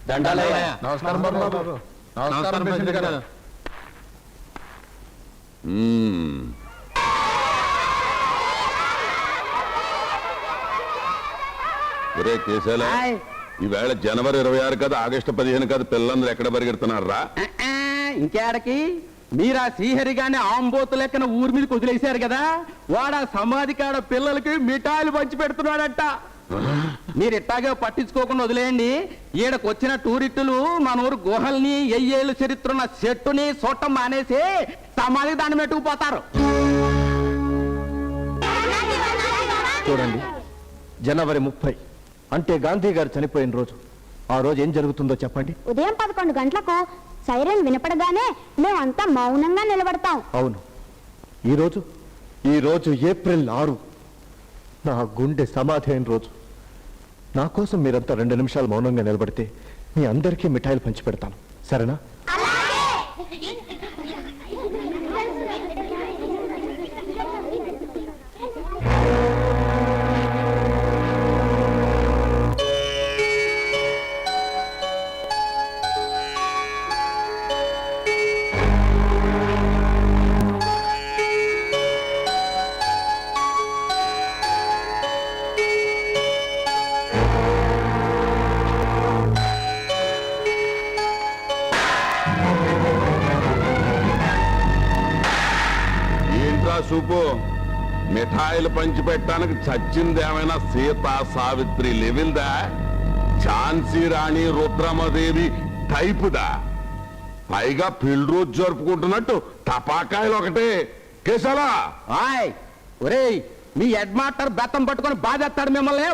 నమస్కారం బాబు. నమస్కారం ప్రెసిడెంట్ గారు. ఒరే కేశాల, ఈవేళ జనవరి 26 కదా, ఆగస్టు 15 కదా, పిల్లలందరూ ఎక్కడ పరిగెడుతున్నారా? ఇంకేడకి మీరా శ్రీహరిగానే ఆంబోతు లెక్కన ఊరి మీద వదిలేశారు కదా, వాడా సమాధి కాడ పిల్లలకి మిఠాయిలు పంచి పెడుతున్నాడట. మీరు ఇట్టాగే పట్టించుకోకుండా వదిలేయండి. ఈడకు వచ్చిన టూరిస్టులు మన ఊరు గుహల్ని, ఎయ్యేళ్ళు చరిత్రన్న చెట్టుని చూడటం మానేసి సమాధి దాన్ని పెట్టుకుపోతారు. చూడండి, జనవరి 30 అంటే గాంధీ గారు చనిపోయిన రోజు. ఆ రోజు ఏం జరుగుతుందో చెప్పండి. ఉదయం 11 గంటలకు సైరన్ వినపడగానే మేమంతా మౌనంగా నిలబడతాం. అవును, ఈ రోజు ఏప్రిల్ 6, నా గుండె సమాధి అయిన రోజు. నా కోసం మీరంతా 2 నిమిషాలు మౌనంగా నిలబడితే మీ అందరికీ మిఠాయిలు పంచి పెడతాను, సరేనా? సూపు మిఠాయిలు పంచిపెట్టడానికి చచ్చిందేమైనా సీత సావిత్రి లెవెల్దా, ఝాన్సీ రాణి రుద్రమదేవి టైపుదా? పైగా పెళ్లి రోజు జరుపుకుంటున్నట్టు టపాకాయలు ఒకటే. కేశాలా, ఒరేయ్, మీ హెడ్ మాస్టర్ బెత్తం పట్టుకొని బాధేస్తాడు మిమ్మల్ని.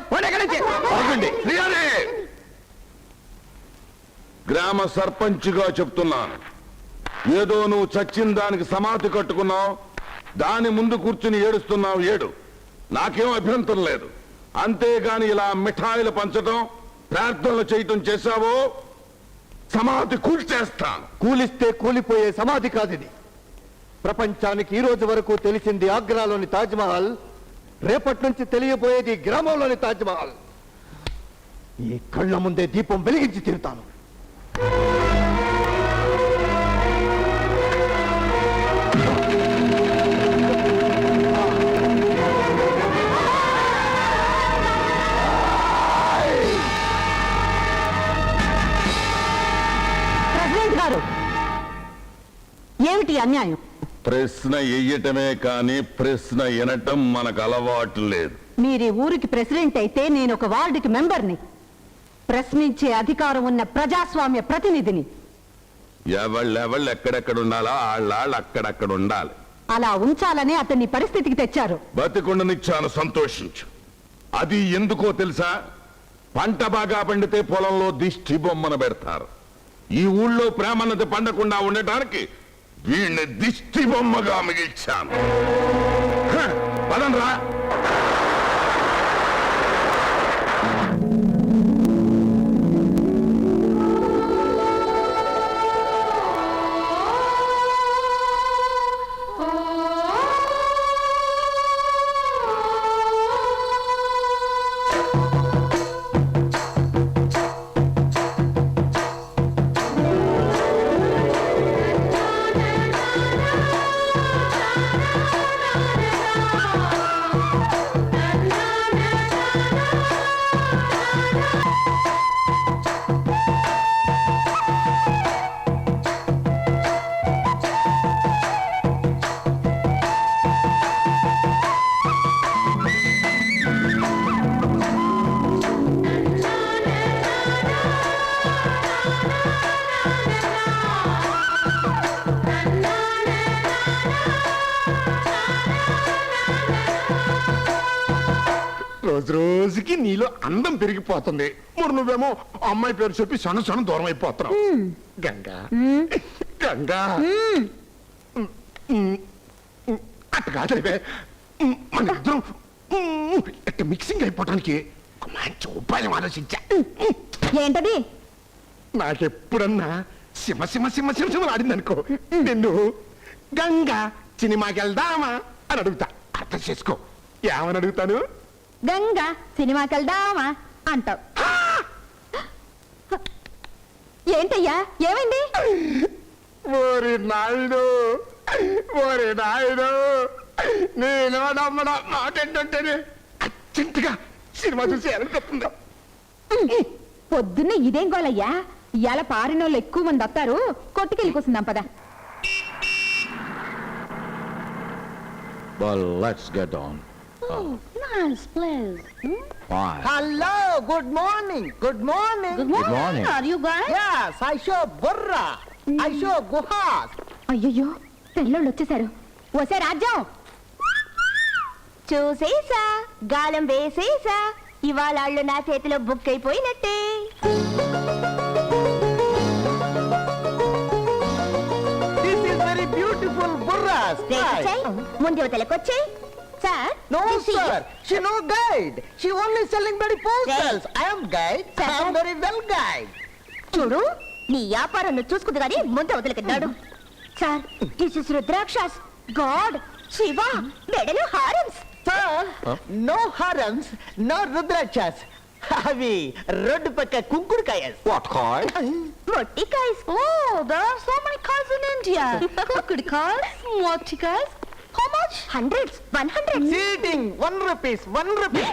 గ్రామ సర్పంచ్గా చెప్తున్నాను, ఏదో నువ్వు చచ్చిన దానికి సమాధి కట్టుకున్నావు, దాని ముందు కూర్చుని ఏడుస్తున్నావు. ఏడు, నాకేం అభ్యంతరం లేదు. అంతేగాని ఇలా మిఠాయిలు పంచడం, ప్రార్థనలు చేయటం చేశావో సమాధి కూల్చేస్తాను. కూలిస్తే కూలిపోయే సమాధి కాదిది. ప్రపంచానికి ఈ రోజు వరకు తెలిసింది ఆగ్రాలోని తాజ్మహల్, రేపటి నుంచి తెలియబోయేది గ్రామంలోని తాజ్మహల్. ఈ కళ్ళ ముందే దీపం వెలిగించి తీరుతాను. ఏమిటి అన్యాయం? ప్రశ్న ఎయ్యటమే కానీ ప్రశ్న వినటం మనకు అలవాటు లేదు. మీరు ఊరికి ప్రెసిడెంట్ అయితే నేను ఒక వార్డుకి మెంబర్ని, ప్రశ్నించే అధికారం ఉన్న ప్రజాస్వామ్య ప్రతినిధిని. ఎవళ్ళెవళ్ళు ఎక్కడెక్కడ ఉండాలా వాళ్ళ అక్కడక్కడ ఉండాలి. అలా ఉంచాలని అతన్ని పరిస్థితికి తెచ్చారు. బతికుండనిచ్చాను, సంతోషించు. అది ఎందుకో తెలుసా? పంట బాగా పండితే పొలంలో దిష్టి బొమ్మను పెడతారు. ఈ ఊళ్ళో ప్రేమన్నది పండకుండా ఉండటానికి వీణ్ణి దిష్టి బొమ్మగా మిగిల్చాను. పదండ్రా. రోజు రోజుకి నీలో అందం పెరిగిపోతుంది. మరి నువ్వేమో అమ్మాయి పేరు చెప్పి సన్న దూరం అయిపోతున్నావు. గంగా గంగా అట్ట కాదులే, మన ఇద్దరం ఇట్ట మిక్సింగ్ అయిపోవటానికి ఒక మంచి ఉపాయం ఆలోచించా. ఏంటది? నాకెప్పుడన్నా సింహ సింహ సింహ సింహ సింహ ఆడిందనుకో, నిన్ను గంగా సినిమాకి వెళ్దామా అని అడుగుతా. అర్థం చేసుకో. ఏమని అడుగుతాను? గంగా సినిమాకి వెళ్దామా అంటావు. ఏంటయ్యా ఏమైంది? ఓరి నాయుడు నేను నమ్మడం మాటేంటంటేనే అర్జెంటుగా సినిమా చూసి అనిపిస్తుంది. పొద్దున్నే ఇదేం గోలయ్యా? ఇవాళ పారినోళ్ళు ఎక్కువ మంది వస్తారు, కొట్టుకెళ్ళి కూర్చుందాం పద. Well, let's get on. Nice place. Fine. Hello, good morning. Good morning. Good morning. morning. Are you guys? Yes, I show Burra. I show Guhas. అయ్యయ్యో పిల్లోళ్ళు వచ్చేసారు. వసే రాజ్యం చూసేసా, గాలం వేసేసా, ఇవాళ వాళ్ళు నా చేతిలో బుక్ అయిపోయినట్టే. This is very beautiful Burras. ముందు తెలకొచ్చాయి sir. No, sir. She no guide. She only selling very postals. I am guide. I am very well guide. చూడు నీ వ్యాపారం నువ్వు చూసుకుంది కానీ ముందు వదిలికెళ్ళాడు. Sir this is rudrakshas, god, Shiva, మెడలు హారమ్స్. Sir, no harams, no rudrakshas. అవి రోడ్డు పక్క కుంకుడుకాయస్. What kind? మొట్టికాయస్. Oh there are so many కాయ్స్ ఇన్ ఇండియా. కుకుడికాయస్, మొట్టికాయస్. How much? Hundreds, 100. Seating 1 rupees, 1 rupee.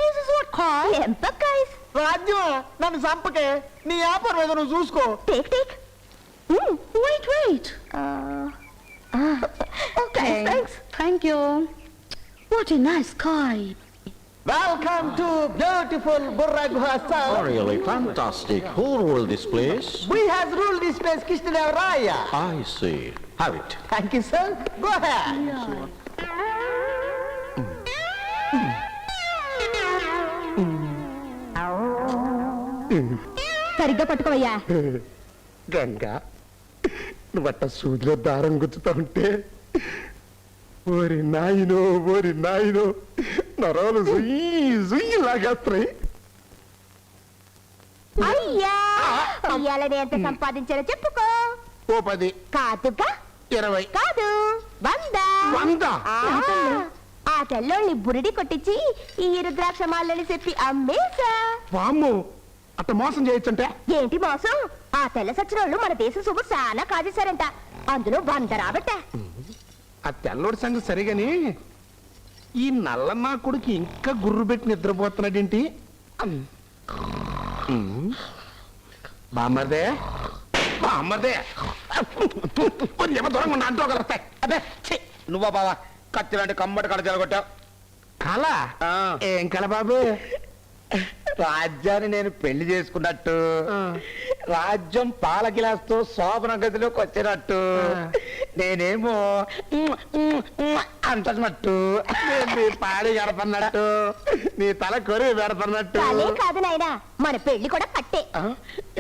This is what కాయ్? లెంపకాయస్. రాజ్యం నన్ను చంపకే, నీ వ్యాపారం ఏదో నువ్వు చూసుకో. Take, take. Wait, wait. Okay. Thanks. Thank you. What a nice guy. Welcome to beautiful Burra Guha, Oh, sir. really fantastic. Who ruled this place? We has ruled this place, Krishnadevaraya. I see. Have it. Thank you, sir. Go ahead. సరిగ్గా పట్టుకోవయ్యా. గంగా నువ్వట్ట సూదిలో దారం గుచ్చుతా ఉంటే ఓరి నాయనో నరాలు సుయ్యి లాగేస్తున్నాయి. అయ్యా ఇయ్యాలని ఎంత సంపాదించారో చెప్పుకో. ఓ 10, కాదుగా, 20, కాదు 100. 100. ఆ తెల్లోళ్ళని బురిడి కొట్టించి ఈ రుద్రాక్ష మాలని చెప్పి అమ్మేశా. వామ్ము అట్ట మోసం చేయొచ్చంటే ఏంటి మోసం? ఆ తెల్ల సచ్చినోళ్ళు మన దేశ సొమ్ము చాలా కాజేశారంట, అందులో 100 రాబట్ట. ఆ తెల్లోడి సంగతి సరిగాని ఈ నల్లన్న కొడుకు ఇంకా గుర్రు పెట్టి నిద్రపోతున్నాడేంటి? బామ్మర్దే కొంచెం దూరంగా ఉన్న అంటూ కలుస్తాయి. అదే ఛీ, నువ్వా బావా కత్తిలాంటి కమ్మటి కడ జరగొట్టావు. కళ ఏం కళ బాబు? రాజ్యాన్ని నేను పెళ్లి చేసుకున్నట్టు, రాజ్యం పాల గిలాస్తో శోభన గదిలోకి వచ్చినట్టు, నేనేమో అంటున్నట్టు, నీ పాడి గడపన్నట్టు, నీ తల కొరి పెడతన్నట్టు. చాలే కాదు నాయనా, మన పెళ్లి కూడా పట్టే.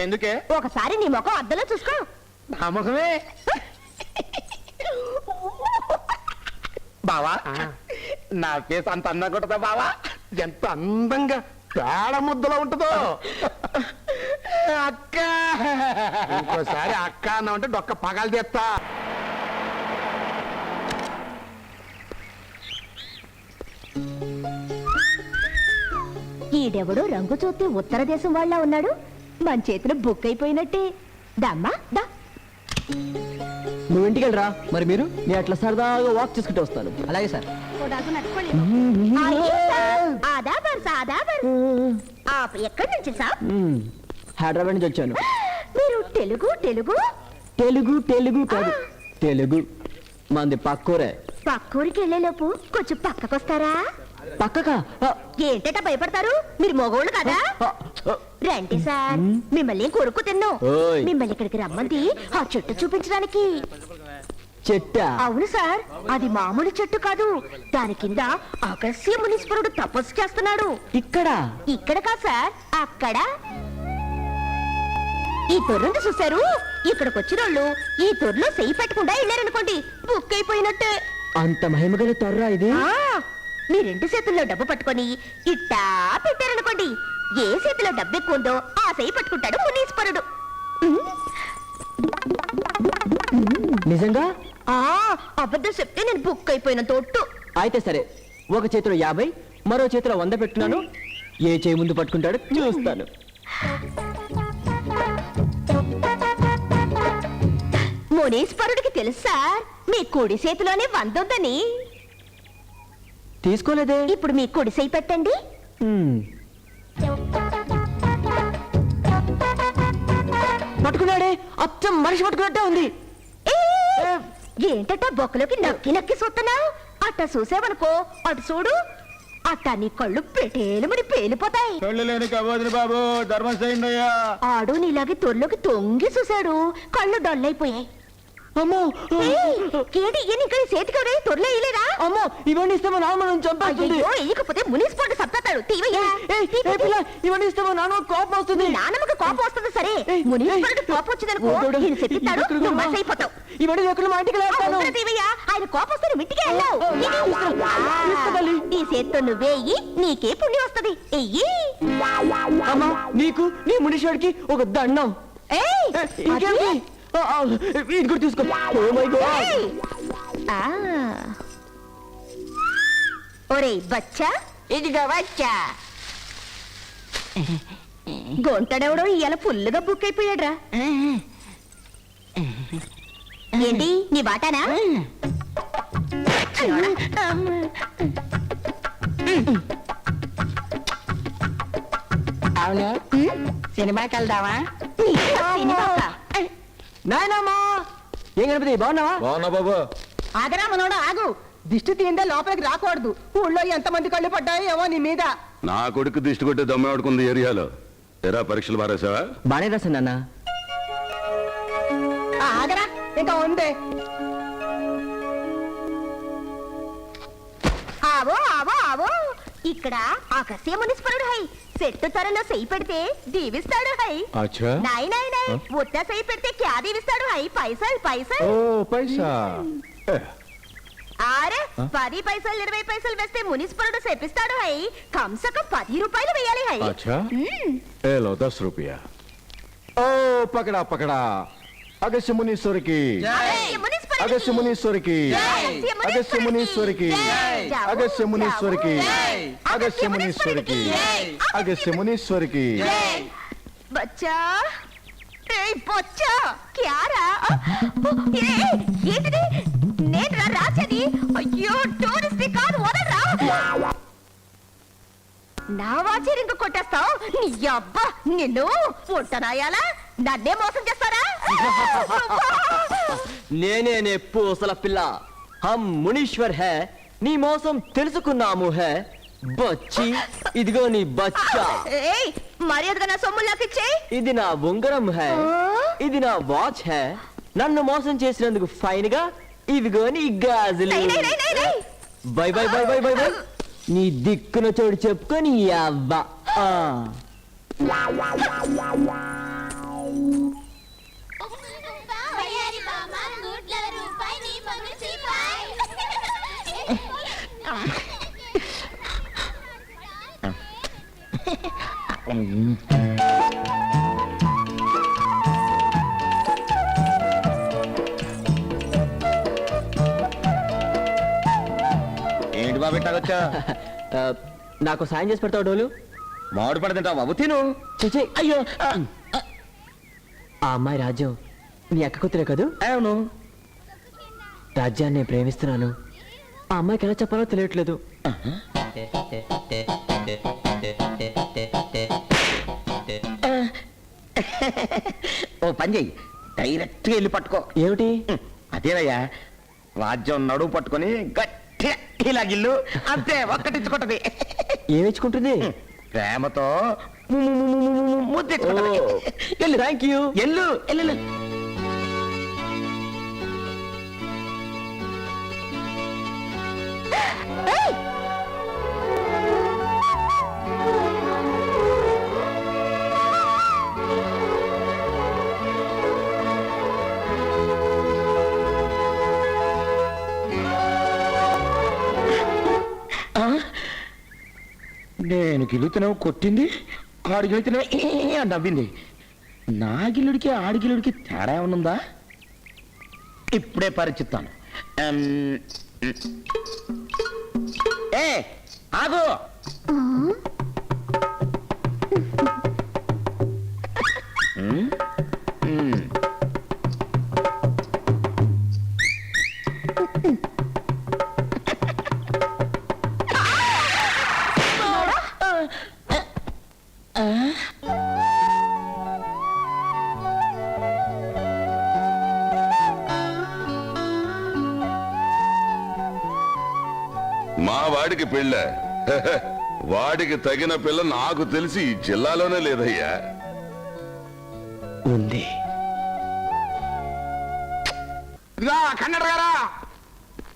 ఎందుకే? ఒకసారి నీ ముఖం అద్దంలో చూసుకో. నా ముఖమే బావా నా ఫేస్ అంత అందంగా ఉంటుందా బావా? ఎంత అందంగా పేడ ముద్దలో ఉంటుందో. అక్క ఇంకోసారి అక్క అన్నామంటే డొక్క పగలు తెస్తా. ఈడెవడో రంగు చూస్తే ఉత్తర దేశం వాళ్ళ ఉన్నాడు, మన చేతిలో బుక్ అయిపోయినట్టే. దమ్మా దా. నువ్వు ఇంటికి వెళ్ళరా, మరి మీరు నేను అట్లా సరదాగా వాక్ చేసుకుంటూ వస్తాను. అలాగే సార్. ఎక్కడి నుంచి సార్? హైదరాబాద్ నుంచి వచ్చాను. మీరు తెలుగు తెలుగు తెలుగు కాదు, తెలుగు మంది పక్కూరే. పక్కూరికి వెళ్ళేలోపు కొంచెం పక్కకొస్తారా? పక్కకా? ఏంటట భయపడతారు? మీరు మగోళ్ళు కదా. రండి సార్, మిమ్మల్ని కొరుకు తిన్ను. ఓయ్. మిమ్మల్ని ఇక్కడికి రమ్మంది ఆ చెట్టు చూపించడానికి. చెట్టా? అవును సార్, అది మామూలు చెట్టు కాదు. దాని కింద అగస్త్య మునీశ్వరుడు తపస్సు చేస్తున్నాడు. ఇక్కడ? ఇక్కడ కాదు సార్, అక్కడ. ఈ తొర్రుని చూశారు? ఇక్కడికి వచ్చిన వాళ్ళు ఈ తొర్రులో చెయ్యి పెట్టకుండా వెళ్ళారనుకోండి, బుక్ అయిపోయినట్టే. అంత మహిమగల తొర్రా ఇది? మీ 2 చేతుల్లో డబ్బు పట్టుకొని ఇట్టా పెట్టారనుకోండి, ఏ చేతిలో డబ్బు ఎక్కువ ఉందో ఆ చెయ్యి పట్టుకుంటాడు మునీశ్వరుడు. నిజంగా? అబద్ధం చెప్తే నేను బుక్ అయిపోయిన తోట్టు. అయితే సరే, ఒక చేతిలో 50, మరో చేతిలో 100 పెట్టున్నాను. ఏ చేయి ముందు పట్టుకుంటాడో చూస్తాను. మునీశ్వరుడికి తెలుసా మీ కుడి చేతిలోనే 100 ఉందని? తీసుకోలేదే. ఇప్పుడు మీ కుడి చేయి పెట్టండి. పట్టుకున్నాడే, అచ్చం మనిషి పట్టుకున్నట్టే ఉంది. ఏంటట బొక్కలోకి నక్కి నక్కి చూస్తున్నావు? అట్ట చూసావనుకో, అటు చూడు, అట్ట నీ కళ్ళు పెటేలుమని పేలిపోతాయి. కళ్ళు లేని కబోదిని బాబు, ధర్మం చేయండి అయ్యా. ఆడు నీలాగే తొర్లోకి తొంగి చూశాడు, కళ్ళు డొల్లైపోయాయి. అమ్మో కేడి ఇక్కడ చేతికి తొర్లో వేయలేదా? అమ్మో, ఇవన్నీ ఇస్తే మా నాన్న మనం చంపేస్తుంది. అయ్యో, వేయకపోతే మునిసిపండు సత్తాడు. తీవయ్యా. ఇవన్నీ ఇస్తే మా నాన్న కోపం వస్తుంది. నాన్నమ్మకి కోపం వస్తుంది సరే, మునిసిపండు కోపం వచ్చిందనుకో, ఓడోడు. ఈయన చెప్పిస్తాడు, ఎక్కడ నువ్వు ఉన్నా? మనిషి అయిపోతావు. ఇవన్నీ ఎక్కడ మా ఇంటికి లేస్తాను. అవునా తీవయ్యా, ఆయన కోపం వస్తే నువ్వు ఇంటికి వెళ్ళావు. ఇస్తదల్లి. నీ చేత్తో నువ్వేయి, నీకే పుణ్యం వస్తుంది. ఎయ్యి. అమ్మా, నీకు నీ మునిషోడికి ఒక దండం. ఏయ్, ఇంకేంటి? ఇది కూడా తీసుకో. Oh my god. ఏయ్. ఆ. ఒరేయ్ బచ్చా, ఇదిగో వచ్చా. గొంటడెవడో ఇవాళ ఫుల్లుగా బుక్ అయిపోయాడ్రా. ఏంటి నీ బాటానా? అవును, సినిమాకి వెళ్దామా? సినిమాకా? నాయనమ్మా, ఏం గణపతి బాగున్నావా? బాగున్నా బాబు. ఆగరా మనోడు, ఆగు. దిష్టి తీయందే లోపలికి రాకూడదు. ఊళ్ళో ఎంతమంది కళ్ళు పడ్డాయో ఏమో నీ మీద. నా కొడుకు దిష్టి కొట్టి దమ్మాడుకుంది ఏరియాలో. ఎరా పరీక్షలు మారేసావా? బానే రాశాను నాన్న. ఆగరా, ఇంకా ఉంది. ఆవో ఆవో ఆవో, ఇక్కడ ఆకస్య మునీశ్వరుడు హై. చెట్టు తరలో సెయ్యి పెడితే దీవిస్తాడు హై. అచ్చా. నాయ్ నాయ్ నాయ్, ఉత్త సెయ్యి పెడితే క్యా దీవిస్తాడు హై? పైసలు పైసలు. ఓ పైసా. ఆరే 10 పైసలు 20 పైసలు వేస్తే మునీశ్వరుడు శపిస్తాడు హై. కమ్సకం 10 రూపాయలు వేయాలి హై. अच्छा ए लो 10 रुपया। ओ पकड़ा पकड़ा। अगस्त्य मुनीश्वर की, అగస్త్య మునీశ్వరుడికి. अगस्त्य मुनीश्वर की, अगस्त्य मुनीश्वर की, अगस्त्य मुनीश्वर की, अगस्त्य मुनीश्वर की, अगस्त्य मुनीश्वर की। బచ్చా, ఏయ్ బచ్చా, క్యారా? ఏయ్, ఏంటిది? నేను రాసేది. అయ్యో, టూరిస్ట్ కాదు, వదలరా. నా వాచి రింగు కొట్టేస్తావు. నీ అబ్బా, నిన్ను పుట్టనాయాలా? నన్నే మోసం చేస్తారా? నేనే పూసల పిల్ల. హమ్ మునీశ్వర్ హే, నీ మోసం తెలుసుకున్నాము హే. బచ్చి, ఇదిగో నీ బచ్చా. ఏయ్, మర్యాదగా నా సొమ్ము నాకిచ్చే. ఇది నా ఉంగరం హే, ఇది నా వాచ్ హే. నన్ను మోసం చేసినందుకు ఫైన్ గా ఇదిగో నీ గాజులు. By by by by by by. నీ దిక్కున చోటు చెప్పుకొని అవ్వ. ఏంటి బాబు ఇట్టాగొచ్చా? నాకు సాయం చేసి పెడతావు డోలు? మామిడి పడి తింటావు బాబు, తిను. చిచి, అయ్యో. ఆ అమ్మాయి రాజ్యం నీ అక్క కూతురే కదూ? అవును. రాజ్యాన్ని నేను ప్రేమిస్తున్నాను. ఆ అమ్మాయికి ఎలా చెప్పాలో తెలియట్లేదు. ఓ పని చెయ్యి, డైరెక్ట్ గా వెళ్ళి పట్టుకో. ఏమిటి? అదేనయ్యా, రాజ్యం నడువు పట్టుకొని గట్టిగా ఇలా గిల్లు, అంతే ఒక్కటించుకుంటది. ఏమిచ్చుకుంటుంది? ప్రేమతో ముద్దెచ్చుకుంటది. ఎల్లు. Thank you. ఎల్లు ఎల్లు. నేను గిల్లుతున్నావు కొట్టింది, ఆడు గిల్లుతున్నావు నవ్వింది. నా గిల్లుడికి ఆడి గిల్లుడికి తేడా ఏమనుందా? ఇప్పుడే పరిచిస్తాను. ఏ ఆగు. మా వాడికి పెళ్ళ వాడికి తగిన పిల్ల నాకు తెలిసి ఈ జిల్లాలోనే లేదయ్యా. ఉంది. ఇదిగా కన్నడ గారా,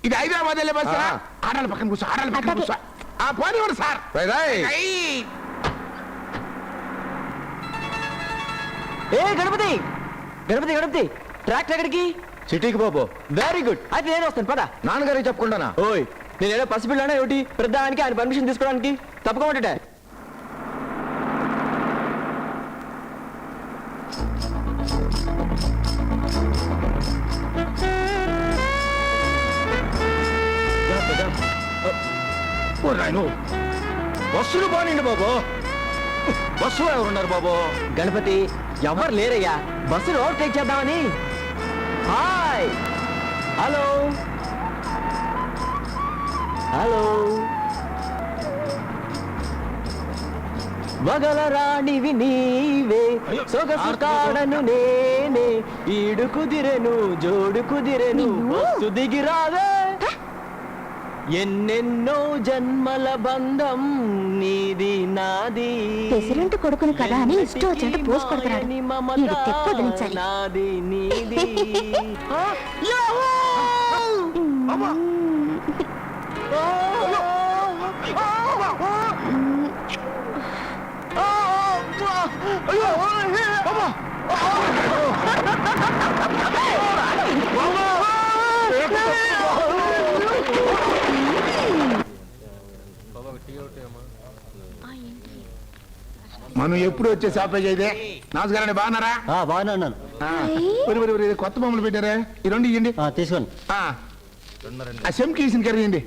ఇది హైదరాబాద్ వెళ్ళే బస్ ఆడాలి పక్కన కూర్చో, ఆడాలి పక్కన కూర్చో. ఆ పోనివ్వండి సార్. ఏ గణపతి గణపతి గణపతి ట్రాక్టర్ ఎక్కడికి? సిటీకి బాబు. Very good. అయితే నేను వస్తాను పద. నాన్నగారికి చెప్పకుండానా? ఓయ్ నేనేదో పసిపిల్లానా ఏమిటి ప్రధానికి ఆయన పర్మిషన్ తీసుకోవడానికి? తప్పకుండా. బస్సులు బానండి బాబు. బస్సులో ఎవరున్నారు బాబు? గణపతి ఎవరు లేరయ్యా, బస్సును ఓవర్టేక్ చేద్దామని. Hi hello hello. వగల రాణివి నీవే, సొగసు కాడను నేనే, ఈడు కుదిరెను జోడు కుదిరెను, బస్సు దిగి రావే. ఎన్నెన్నో జన్మల బంధం నీది నాది. ప్రెసిడెంట్ కొడుకుని కదా అని ఇష్టం వచ్చినట్టు పోస్ట్ కొడుతున్నాడు. ఈడు తెక్కు వదిలించాలి. నాది నీది. మనం ఎప్పుడు వచ్చే షాపేజ్ అయితే. నమస్కారం అండి, బాగున్నారా? బాగానే ఉన్నాను. ఇది కొత్త బొమ్మలు పెట్టారా? ఈ రెండు ఇవ్వండి. తీసుకోండి. ఆ శంకీసిన కర్రీ ఇవ్వండి.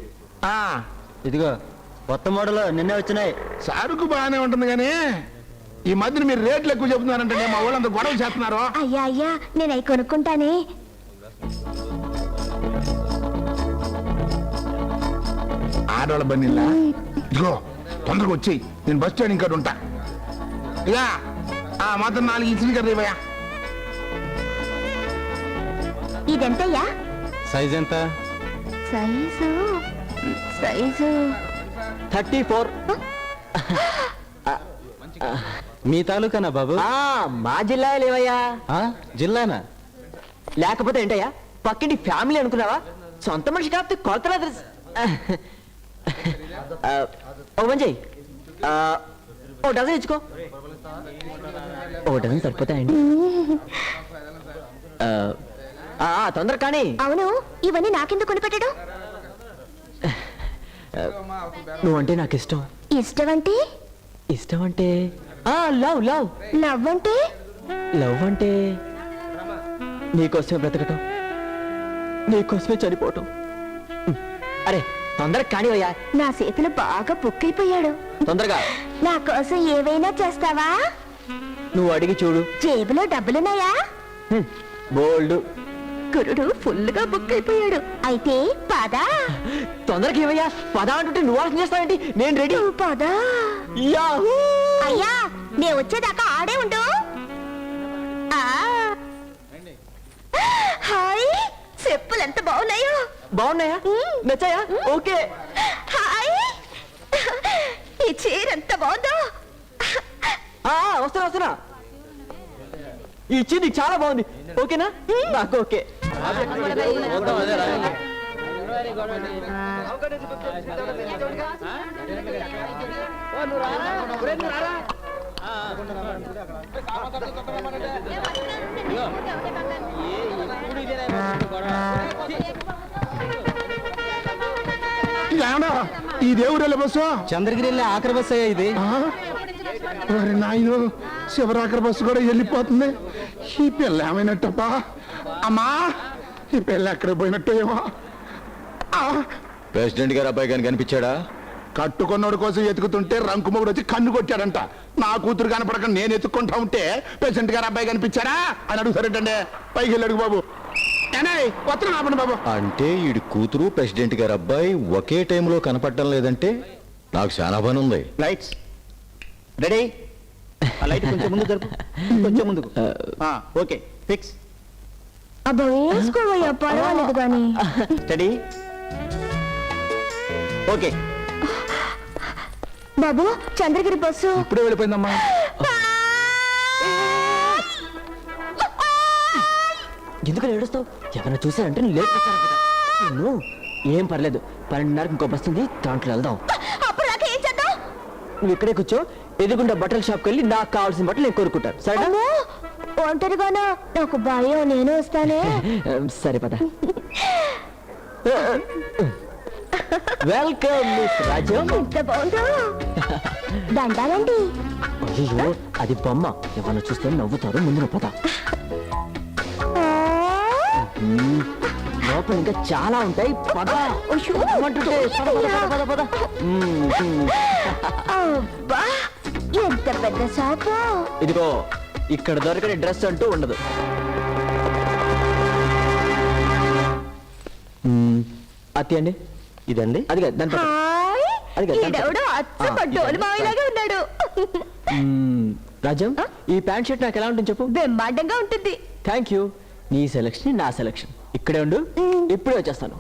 ఇదిగో కొత్త మోడల్ నిన్నే వచ్చినాయి. సరుకు బాగానే ఉంటుంది కానీ ఈ మధ్యన మీరు రేట్లు ఎక్కువ చెప్తున్నారంటే మా వాళ్ళంతా గొడవ చేస్తున్నారు. అయ్యా అయ్యా నేను అవి కొనుక్కుంటానే. ఆడవాళ్ళ బండిలా ఇదిగో తొందరగా వచ్చేయి, నేను బస్ స్టాండ్ ఇంకా ఉంటా. ఇక మాత్రం 4 ఇచ్చిన కర్రీ ఇవ్వయా. ఇదెంతయ్యా? సైజ్ ఎంత? Size size 34. మీ తాలూకానా బాబు? మా జిల్లా లేవయ్యా. జిల్లానా? లేకపోతే ఏంటయ్యా, పక్కింటి ఫ్యామిలీ అనుకున్నావా? సొంత మనిషి కాకపోతే కొలతలా తెలుసు. ఓ మంచి ఓ డజన్ ఇచ్చుకో. ఓ డజన్ సరిపోతాయండి. తొందర కానీ. అవును, ఇవన్నీ నాకెందుకు కొనిపెట్టడం? నువ్వంటే నాకు ఇష్టం. ఇష్టం అంటే? ఇష్టం అంటే లవ్ లవ్. లవ్ అంటే? లవ్ అంటే నీకోసమే బ్రతకటం, నీకోసమే చనిపోవటం. అరే తొందరగా కానివయ్యా. నా చేతులు బాగా బుక్కైపోయాడు. తొందరగా. నా కోసం ఏవైనా చేస్తావా? నువ్వు అడిగి చూడు. జేబులో డబ్బులున్నాయా? బోల్డ్. గురుడు ఫుల్గా బుక్ అయిపోయాడు. అయితే పదా. తొందరగా ఏవయ్యా, పదా అంటుంటే నువ్వు ఆలోచన చేస్తావేంటి? నేను రెడీ. పదా. యాహూ. అయ్యా నేను వచ్చేదాకా ఆడే ఉండు. హాయ్, చెప్పులు ఎంత బాగున్నాయో. బాగున్నాయా? నచ్చాయా? ఓకే. హాయ్, ఈ చీర ఎంత బాగుందో. వస్తున్నా వస్తున్నా. ఈ చీర నీకు చాలా బాగుంది. ఓకేనా? నాకు ఓకే. ఈ దేవుడు వెళ్ళే బస్సు చంద్రగిరి వెళ్ళే ఆఖరి బస్సు అయ్యా ఇది. నాయన శివరాఖరి బస్సు కూడా వెళ్ళిపోతుంది. ఈ పిల్ల ఏమైనట్టప్పా? అమ్మా, ఈ పిల్ల ఎక్కడ పోయినట్టు ఏమో. ప్రెసిడెంట్ గారు అబ్బాయి గాని కనిపించాడా? కట్టుకున్నోడి కోసం ఎతుకుతుంటే రంకుమొగుడు వచ్చి కన్ను కొట్టాడంట. నా కూతురు కనపడక నేను ఎత్తుక్కుంటా ఉంటే ప్రెసిడెంట్ గారు అబ్బాయి కనిపించారా అని అడుగుతారేంటండి. పైకి వెళ్ళాడు బాబు. వస్తున్నా ఆపండి బాబు. అంటే ఈడి కూతురు ప్రెసిడెంట్ గారు అబ్బాయి ఒకే టైంలో కనపడటం లేదంటే నాకు చాలా పని ఉంది. Lights ready. లైట్ కొంచెం ముందు జరుపు, కొంచెం ముందుకు. Okay, fix. అబ్బా వేసుకోవయ్యా, పర్వాలేదు కానీ. స్టడీ. ఓకే. బాబు, చంద్రగిరి బస్సు ఇప్పుడే వెళ్ళిపోయిందమ్మా. ఎందుకని ఏడుస్తావు? ఎవరైనా చూసారంటే నేను లేట్ నువ్వు ఏం పర్లేదు. 12:30కి ఇంకో బస్ ఉంది, దాంట్లో వెళ్దాం. అప్పుడు దాకా ఏం చేద్దాం? నువ్వు ఇక్కడే కూర్చో, ఎదుగుండా బట్టల షాప్కి వెళ్ళి నాకు కావాల్సిన బట్టలు నేను కోరుకుంటాను. సరేనా? అమ్మో, ఒంటరిగానా? నాకు భయం, నేను వస్తానే. సరే పద. Welcome miss Rajam. ఎంత బాగుందో. దండాలండి. అయ్యో, అది బొమ్మ. ఎవరైనా చూస్తే నవ్వుతారు. ముందు నువ్వు పద. లోపల ఇంకా చాలా ఉంటాయి. పద. ఏమంటుంటే? పద, పద, పద, పద. అబ్బా, ఎంత పెద్ద షాపు. ఇదిగో, ఇక్కడ దొరకని డ్రెస్ అంటూ ఉండదు. అత్తి అండి, ఇదండి. అది కాదు, దాని పక్కన. హాయ్, అది కాదు, దాని ఈడెవడో అచ్చ పడ్డోలు మావిలాగే ఉన్నాడు. రాజం, ఈ ప్యాంట్ షర్ట్ నాకు ఎలా ఉంటుంది చెప్పు. బ్రహ్మాండంగా ఉంటుంది. Thank you. నీ సెలక్షన్ నా సెలక్షన్. ఇక్కడే ఉండు, ఇప్పుడే వచ్చేస్తాను.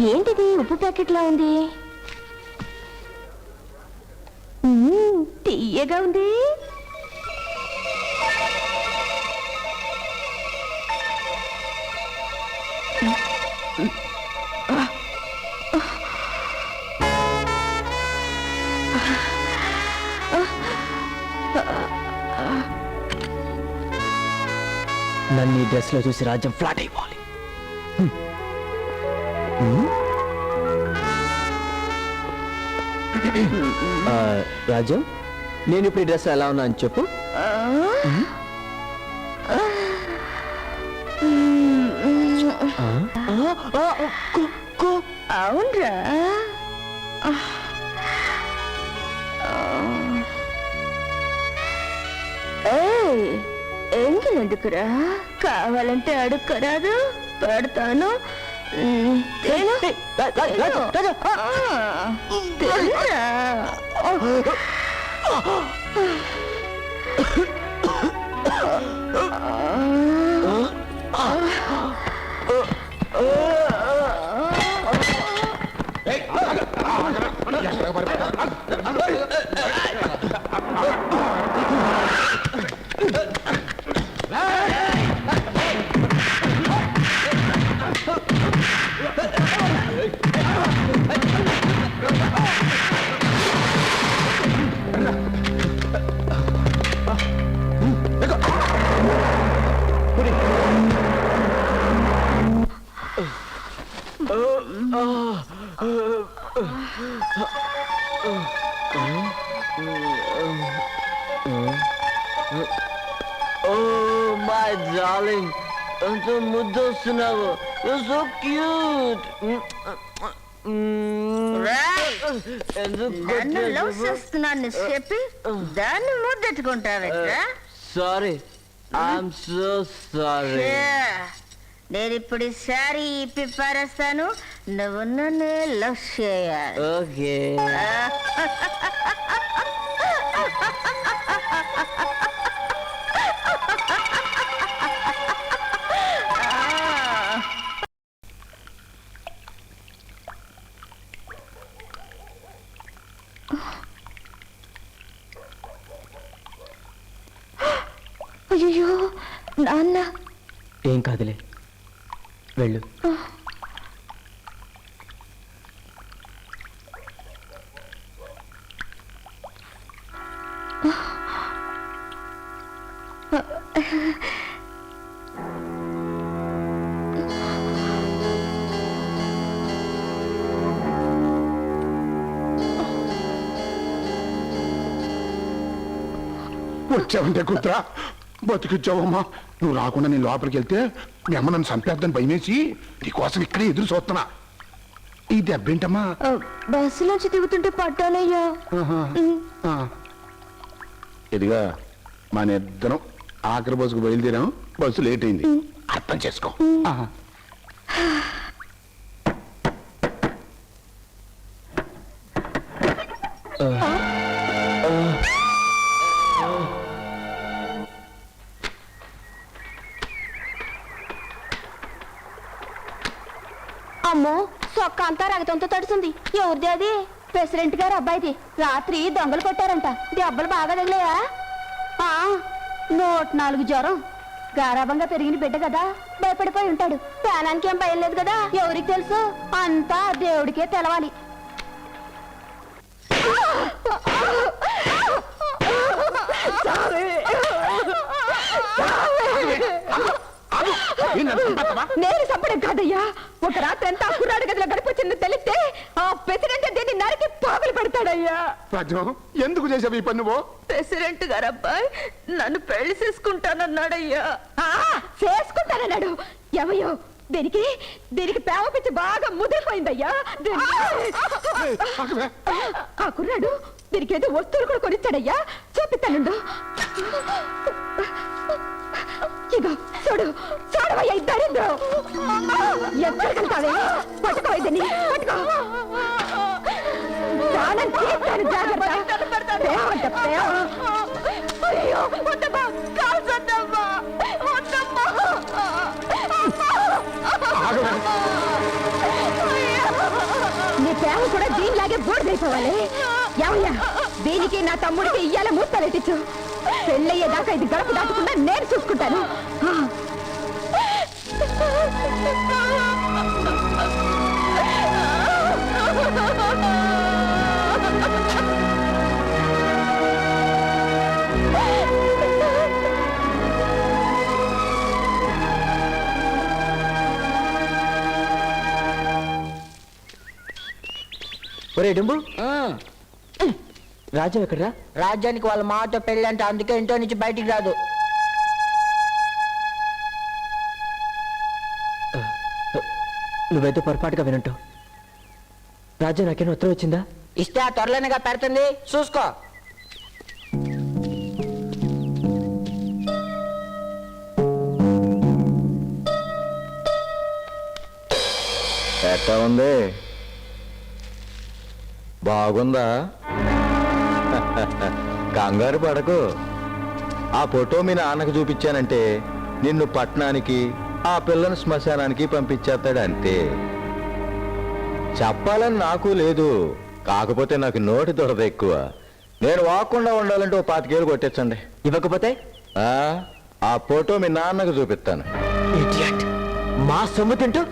ఏంటిది ఉప్పు ప్యాకెట్లా ఉంది? తీయగా ఉంది. నన్ను ఈ డ్రెస్ లో చూసి రాజ్యం ఫ్లాట్ అయిపోవాలి. రాజ్యం, నేను ఇప్పుడు ఈ డ్రెస్ ఎలా ఉన్నా అని చెప్పు. అవునరా? ఎంగినందుకురా? కావాలంటే అడుక్కరాదు, పెడతాను. Oh my darling, ఎంతో ముద్దు వస్తున్నావు. You're so cute. నన్ను లవ్ చేస్తున్నాను చెప్పి దాన్ని ముద్దెట్టుకుంటావా? Sorry, I'm so sorry. నేను ఇప్పుడు సారీ ఇప్పి పారేస్తాను. నువ్వు నన్ను లవ్ చేయాలి. ఓకే. అయ్యో నాన్న. ఏం కాదులే, వెళ్ళు. వచ్చావంటే కుత్రా బతికిచ్చావమ్మా. నువ్వు రాకుండా నేను లోపలికి వెళ్తే మీ అమ్మ నన్ను చంపేద్దని భయమేసి నీకోసం ఇక్కడే ఎదురు చూస్తున్నా. ఈ దెబ్బేంటమ్మా? బస్సులోంచి దిగుతుంటే పట్టాలయ్యా. ఇదిగా మన ఇద్దరం ఆఖరి బస్సుకు బయలుదేరాం, బస్సు లేట్ అయింది, అర్థం చేసుకో. అమ్మో సొక్క అంతా రగతంతో తడిసింది. ఎవరిది అది? ప్రెసిడెంట్ గారు అబ్బాయిది. రాత్రి దొంగలు కొట్టారంట. దెబ్బలు బాగా తగిలాయా? 104 జ్వరం. గారాబంగా పెరిగిన బిడ్డ కదా, భయపడిపోయి ఉంటాడు. ప్రాణానికి ఏం భయం లేదు కదా. ఎవరికి తెలుసు? అంతా దేవుడికే తెలవాలి. నేను చంపడం కాదయ్యా. ఒక రాత్రి అంతా కుర్రాడు గదిలో గడిపొచ్చింది తెలిస్తే ఆ ప్రెసిడెంట్ దీన్ని నరికి పాగలు పెడతాడయ్యా. రాజ్యం, ఎందుకు చేసావు ఈ పని నువ్వు? ప్రెసిడెంట్ గారు అబ్బాయి నన్ను పెళ్లి చేసుకుంటానన్నాడయ్యా. చేసుకుంటానన్నాడు. ఎవయో దీనికి ప్రేమ పిచ్చి బాగా ముదిరిపోయిందయ్యా. ఆ కుర్రాడు దీనికి ఏదో వస్తువులు కూడా కొనిచ్చాడయ్యా. చూపిస్తానుండు. ఇగో చూడు, చూడవయ్యా ఇద్దరు. ఎక్కడికెళ్తావే? పట్టుకోవద్దని పట్టుకో. ప్రాణం తీస్తాను, జాగ్రత్త. అయ్యో వద్దమ్మా, కాల్చొద్దమ్మా, వద్దమ్మా. నీ ప్రేమ కూడా దీనిలాగే బోర్డైపోవాలి. ఏమయ్యా, దీనికి నా తమ్ముడికి ఇయ్యాల మూస్తలెట్టించు. పెళ్ళయ్యేదాకా ఇది గడప దాటకుండా నేను చూసుకుంటాను. ఒరే డుంబు, రాజ్యం ఎక్కడరా? రాజ్యానికి వాళ్ళ మాతో పెళ్ళి అంటే, అందుకే ఇంట్లో నుంచి బయటికి రాదు. నువ్వైతే పొరపాటుగా వినంటావు. రాజ్యం నాకేనా ఉత్తరం వచ్చిందా? ఇస్తే ఆ త్వరలోనేగా పెడుతుంది, చూసుకో. ఎట్టా ఉంది? బాగుందా? కంగారు పడకు. ఆ ఫోటో మీ నాన్నకు చూపించానంటే నిన్ను పట్టణానికి, ఆ పిల్లను శ్మశానానికి పంపించేస్తాడు అంతే. చెప్పాలని నాకు లేదు, కాకపోతే నాకు నోటి దొరద ఎక్కువ. నేను వాక్కుండా ఉండాలంటే ఓ 25 ఏళ్ళు కొట్టించండి. ఇవ్వకపోతే ఆ ఫోటో మీ నాన్నకు చూపిస్తాను. ఇడియట్, మా సొమ్ము తింటూ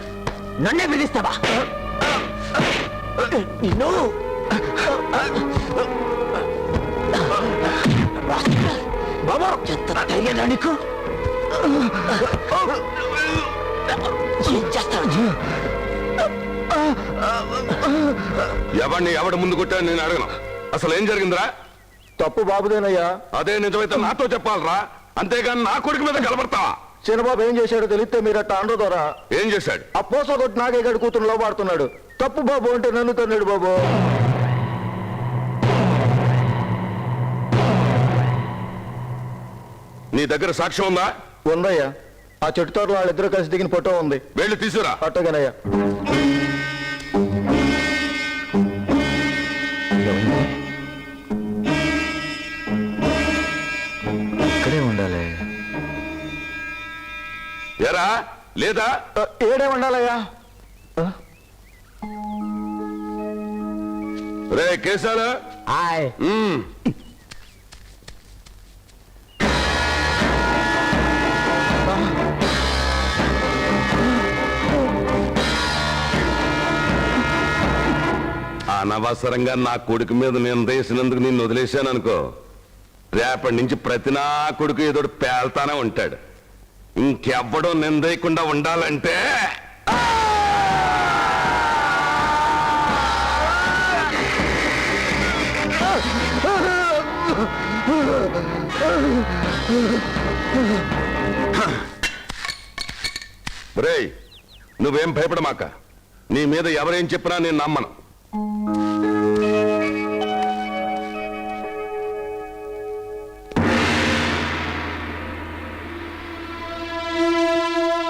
నన్నే పిలుస్తావా? నిన్ను బాబా, ఎంత ధైర్యం నీకు? ఏం చేస్తావు? ఎవడు ముందు కొట్టా నేను అడగను. అసలు ఏం జరిగిందిరా? తప్పు బాబుదేనయ్యా. అదే నిజమైతే నాతో చెప్పాలరా, అంతేగాని నా కొడుకు మీద కలబడతావా? చిన్నబాబు ఏం చేశాడో తెలిస్తే మీరు అట్ట అండ్ర ద్వారా. ఏం చేశాడు? ఆ పోస కొట్టి నాగే గడి కూతురు లోబాడుతున్నాడు. తప్పు బాబు అంటే నన్ను తన్నాడు బాబు. నీ దగ్గర సాక్ష్యం ఉందా? ఉందయ్యా. ఆ చెట్టు తోటలో వాళ్ళిద్దరూ కలిసి దిగిన ఫోటో ఉంది. వెళ్ళి తీసుకురా. అట్టగానయ్యా. ఇక్కడే ఉండాలి. ఎరా లేదా? ఏడే ఉండాలయ్యా. రే కేశాలు, అనవసరంగా నా కొడుకు మీద నిందేసినందుకు నిన్ను వదిలేశాను అనుకో, రేపటి నుంచి ప్రతి నా కొడుకు ఏదో పేల్తానే ఉంటాడు. ఇంకెవ్వడం నిందేయకుండా ఉండాలంటే రేయ్, నువ్వేం భయపడమాక. నీ మీద ఎవరేం చెప్పినా నేను నమ్మను.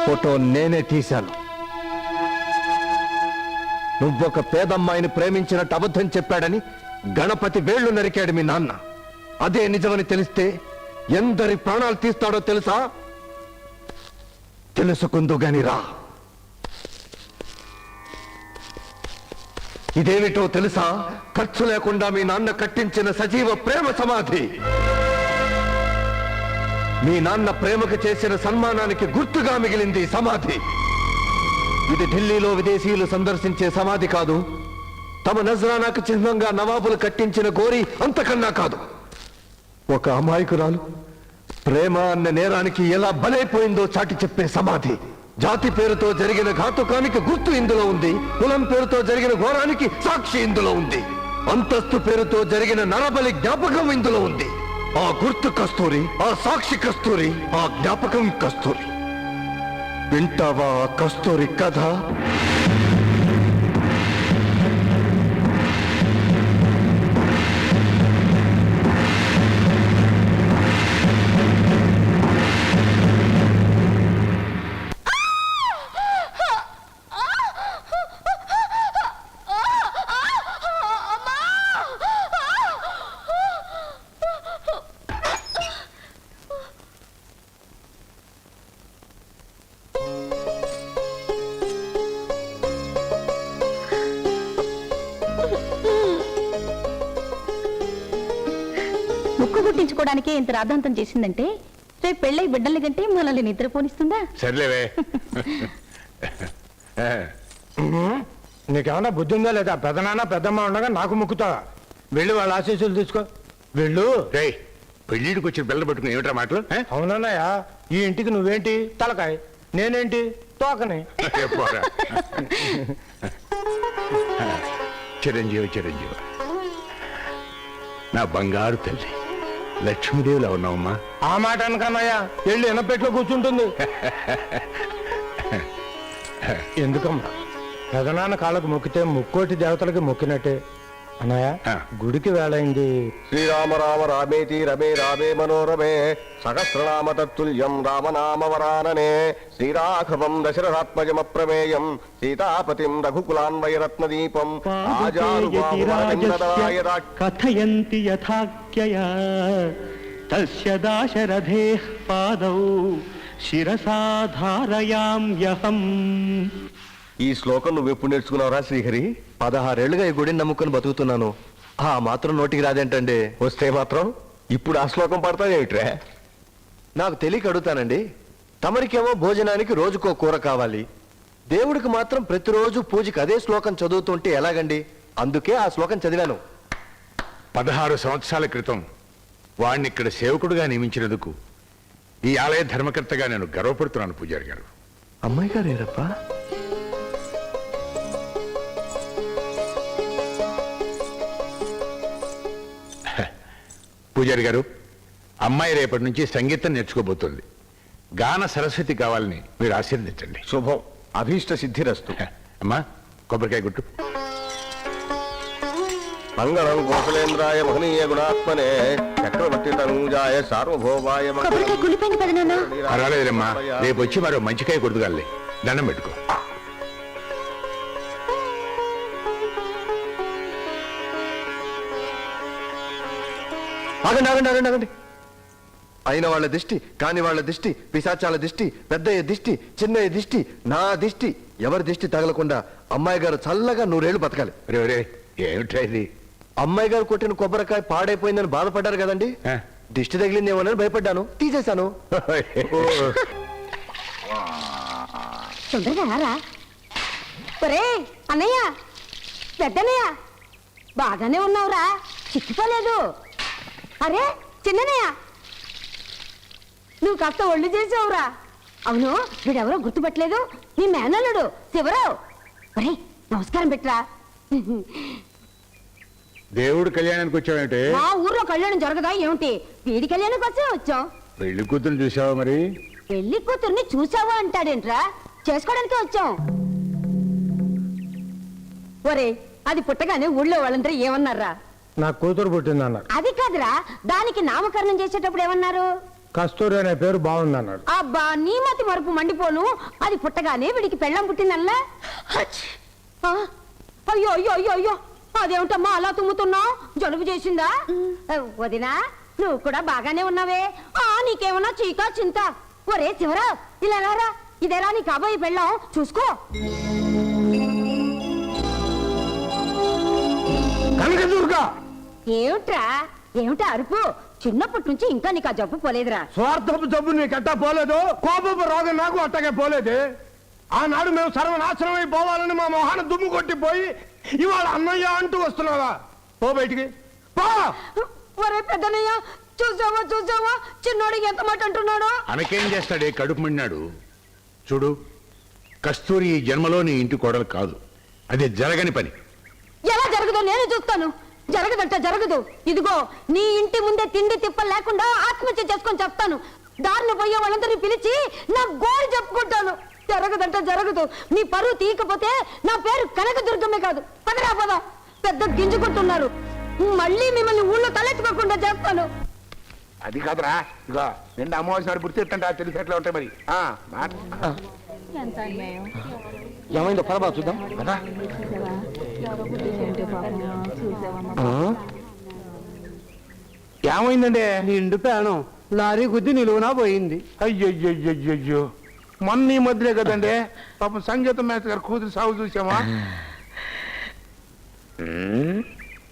ఫోటో నేనే తీశాను. నువ్వొక పేదమ్మాయిని ప్రేమించినట్టు అబద్ధం చెప్పాడని గణపతి వేళ్లు నరికాడు మీ నాన్న. అదే నిజమని తెలిస్తే ఎందరి ప్రాణాలు తీస్తాడో తెలుసా? తెలుసుకుందు గాని రా. ఇదేమిటో తెలుసా? ఖర్చు లేకుండా మీ నాన్న కట్టించిన సజీవ ప్రేమ సమాధి. మీ నాన్న ప్రేమకు చేసిన సన్మానానికి గుర్తుగా మిగిలింది ఈ సమాధి. ఇది ఢిల్లీలో విదేశీయులు సందర్శించే సమాధి కాదు. తమ నజరానాకు చిహ్నంగా నవాబులు కట్టించిన గోరి అంతకన్నా కాదు. ఒక అమాయకురాలు ప్రేమ అన్న నేరానికి ఎలా బలైపోయిందో చాటి చెప్పే సమాధి. జాతి పేరుతో జరిగిన ఘాతుకానికి గుర్తు ఇందులో ఉంది. కులం పేరుతో జరిగిన ఘోరానికి సాక్షి ఇందులో ఉంది. అంతస్తు పేరుతో జరిగిన నరబలి జ్ఞాపకం ఇందులో ఉంది. ఆ గుర్తు కస్తూరి, ఆ సాక్షి కస్తూరి, ఆ జ్ఞాపకం కస్తూరి. వింటావా ఆ కస్తూరి కథ? ముక్కు గుట్టించుకోవడానికే ఇంత రాద్ధాంతం చేసిందంటే రేపు పెళ్ళై బిడ్డల్ని కంటే మనల్ని నిద్రపోనిస్తుందా? సర్లేవే. నీకేమన్నా బుద్ధి ఉందా లేదా? పెదనాన్న పెద్దమ్మ ఉండగా నాకు ముక్కుతావా? వెళ్ళి వాళ్ళ ఆశీస్సులు తీసుకో. వెళ్ళు. పెళ్లిడికి వచ్చిన పిల్లలు పట్టుకుని ఏమిటా మాటలు? అవునన్నయ్య, ఈ ఇంటికి నువ్వేంటి తలకాయ, నేనేంటి తోకని. చిరంజీవి చిరంజీవి, నా బంగారు తల్లి లక్ష్మీదేవిలో ఉన్నావమ్మా. ఆ మాట అనకన్నయ్య, వెళ్ళి ఎనపెట్లో కూర్చుంటుంది. ఎందుకమ్మా? పెదనాన్న కాళ్ళకు మొక్కితే ముక్కోటి దేవతలకి మొక్కినట్టే. అన్నయ్య, గుడికి వేళైంది. శ్రీరామ రామ రామేతి రమే రామే మనోరమే సహస్రనామ తత్తుల్యం రామనామ వరాననే శ్రీరాఘవం దశరథాత్మజమప్రమేయం సీతాపతిం రఘుకులాన్వయరత్నదీపం కథయంతి యథాఖ్యయా తస్య దాశరథేః పాదౌ శిరసా ధారయామ్యహం. ఈ శ్లోకం నువ్వెప్పుడు నేర్చుకున్నావురా శ్రీహరి? 16 ఏళ్లుగా ఈ గుడిని నమ్ముకుని బతుకుతున్నాను. ఆ మాత్రం నోటికి రాదేంటండి? వస్తే మాత్రం ఇప్పుడు ఆ శ్లోకం పడతానేమిట్రా? నాకు తెలియక అడుగుతానండి. తమరికేమో భోజనానికి రోజుకో కూర కావాలి, దేవుడికి మాత్రం ప్రతిరోజు పూజకి అదే శ్లోకం చదువుతుంటే ఎలాగండి? అందుకే ఆ శ్లోకం చదివాను. 16 సంవత్సరాల క్రితం వాడిని ఇక్కడ సేవకుడుగా నియమించినందుకు ఈ ఆలయ ధర్మకర్తగా నేను గర్వపడుతున్నాను పూజారి గారు. అమ్మాయి గారు ఏరప్పా? పూజారి గారు, అమ్మాయి రేపటి నుంచి సంగీతం నేర్చుకోబోతోంది. గాన సరస్వతి కావాలని మీరు ఆశీర్వదించండి. శుభం. అభీష్ట సిద్ధిరస్తు. అమ్మా, కొబ్బరికాయ గుట్టు. మంగళం కోసలేంద్రాయ మహనీయ గుణాత్మనే చక్రవర్తి తనూజాయ సార్వభౌమాయ పర్వాలేదమ్మా, రేపు వచ్చి మరో మంచికాయ కొడుతుగాలి. దండం పెట్టుకో. ఆగండి ఆగండి ఆగండి ఆగండి. అయిన వాళ్ళ దిష్టి, కాని వాళ్ళ దిష్టి, పిశాచాల దిష్టి, పెద్దయ్య దిష్టి, చిన్నయ్య దిష్టి, నా దిష్టి, ఎవరి దిష్టి తగలకుండా అమ్మాయి గారు చల్లగా 100 ఏళ్ళు బతకాలి. రే ఏమిటా ఇది? అమ్మాయి గారు కొట్టిన కొబ్బరికాయ పాడైపోయిందని బాధపడ్డారు కదండి. దిష్టి తగిలిందేమోనని భయపడ్డాను, తీసేశాను. అన్నయ్య, పెద్దనయ్య, బాగానే ఉన్నావురా, చిక్కిపోలేదు. అరే చిన్ననయ్య, నువ్వు కాస్త ఒళ్ళు చేసావురా. అవును, వీడెవరో గుర్తుపట్టలేదు, నీ మేనల్లుడు శివరావు. ఒరే నమస్కారం పెట్టరా. దేవుడు కళ్యాణానికి వచ్చావేంటే? మా ఊర్లో కళ్యాణం జరగదా ఏమిటి? వీడి కళ్యాణం కోసమే వచ్చాం. పెళ్లి కూతురు చూసావా మరి? పెళ్లి కూతుర్ని చూసావా అంటాడేంట్రా? చేసుకోవడానికే వచ్చాం. ఒరే, అది పుట్టగానే ఊళ్ళో వాళ్ళందరూ ఏమన్నారా? నా కూతురు పుట్టిందన్నారు. అది కాదురా, దానికి నామకరణం చేసేటప్పుడు ఏమన్నారు? కస్తూరి అనే పేరు బాగుందన్నాడు. అబ్బా, నీ మతి మరుపు మండిపోను. అది పుట్టగానే వీడికి పెళ్ళం పుట్టిందల్లా. ఆ, అయ్యో అయ్యో అయ్యో అయ్యో, అదేమిటమ్మా అలా తుమ్ముతున్నావు? జలుబు చేసిందా? వదినా, నువ్వు కూడా బాగానే ఉన్నావే. నీకేమన్నా చీకా చింత? ఒరే శివరా, ఇలా రారా, ఇదేరా నీ కాబోయే పెళ్ళం, చూసుకో. కనకదుర్గా, ఏమిట్రా ఏమిటా అరుపు? చిన్నప్పటి నుంచి ఇంకా నీకు ఆ జబ్బు పోలేదురా. స్వార్థపు జబ్బు నీకెట్టా పోలేదు, కోపపు రోగం నాకు అట్టగే పోలేదు. ఆనాడు మేము సర్వనాశనం అయిపోవాలని మా మొహాన దుమ్ము కొట్టిపోయి ఇవాళ అన్నయ్య అంటూ వస్తున్నావా? పో బయటికి పో. ఒరే పెద్దనయ్య, చూసావా చూసావా చిన్నోడికి ఎంత మాట అంటున్నాడో? అనకేం చేస్తాడే, కడుపు మండినాడు. చూడు, కస్తూరి ఈ జన్మలో నీ ఇంటి కోడలు కాదు, అది జరగని పని. ఎలా జరగదో నేను చూస్తాను. జరగదంట జరగదు. ఇదిగో, నీ ఇంటి ముందే తిండి తిప్పలు లేకుండా ఆత్మహత్య చేసుకొని చెప్తాను. దారిని పోయే వాళ్ళందరినీ పిలిచి నా గోడు చెప్పుకుంటాను. జరగదంట జరగదు. నీ పరువు తీయకపోతే నా పేరు కనకదుర్గమే కాదు. పదరా పద, పెద్ద గింజుకుంటున్నారు. మళ్ళీ మిమ్మల్ని ఊళ్ళో తలెత్తుకోకుండా చేస్తాను. అది కాదురా, ఇగో నిండు అమావాస్య నాడు పుడితే తెలిసి ఎట్లా ఉంటాయి మరి. ఏమైందో పరబా చూద్దాం. ఏమైందండి? నిండు ప్రాణం లారీ గుద్ది నిలువునా పోయింది. అయ్యో మొన్న ఈ మధ్యలే కదండి పాపం సంగీతం మేస్టర్ గారు కూతురు సాగు చూసామా?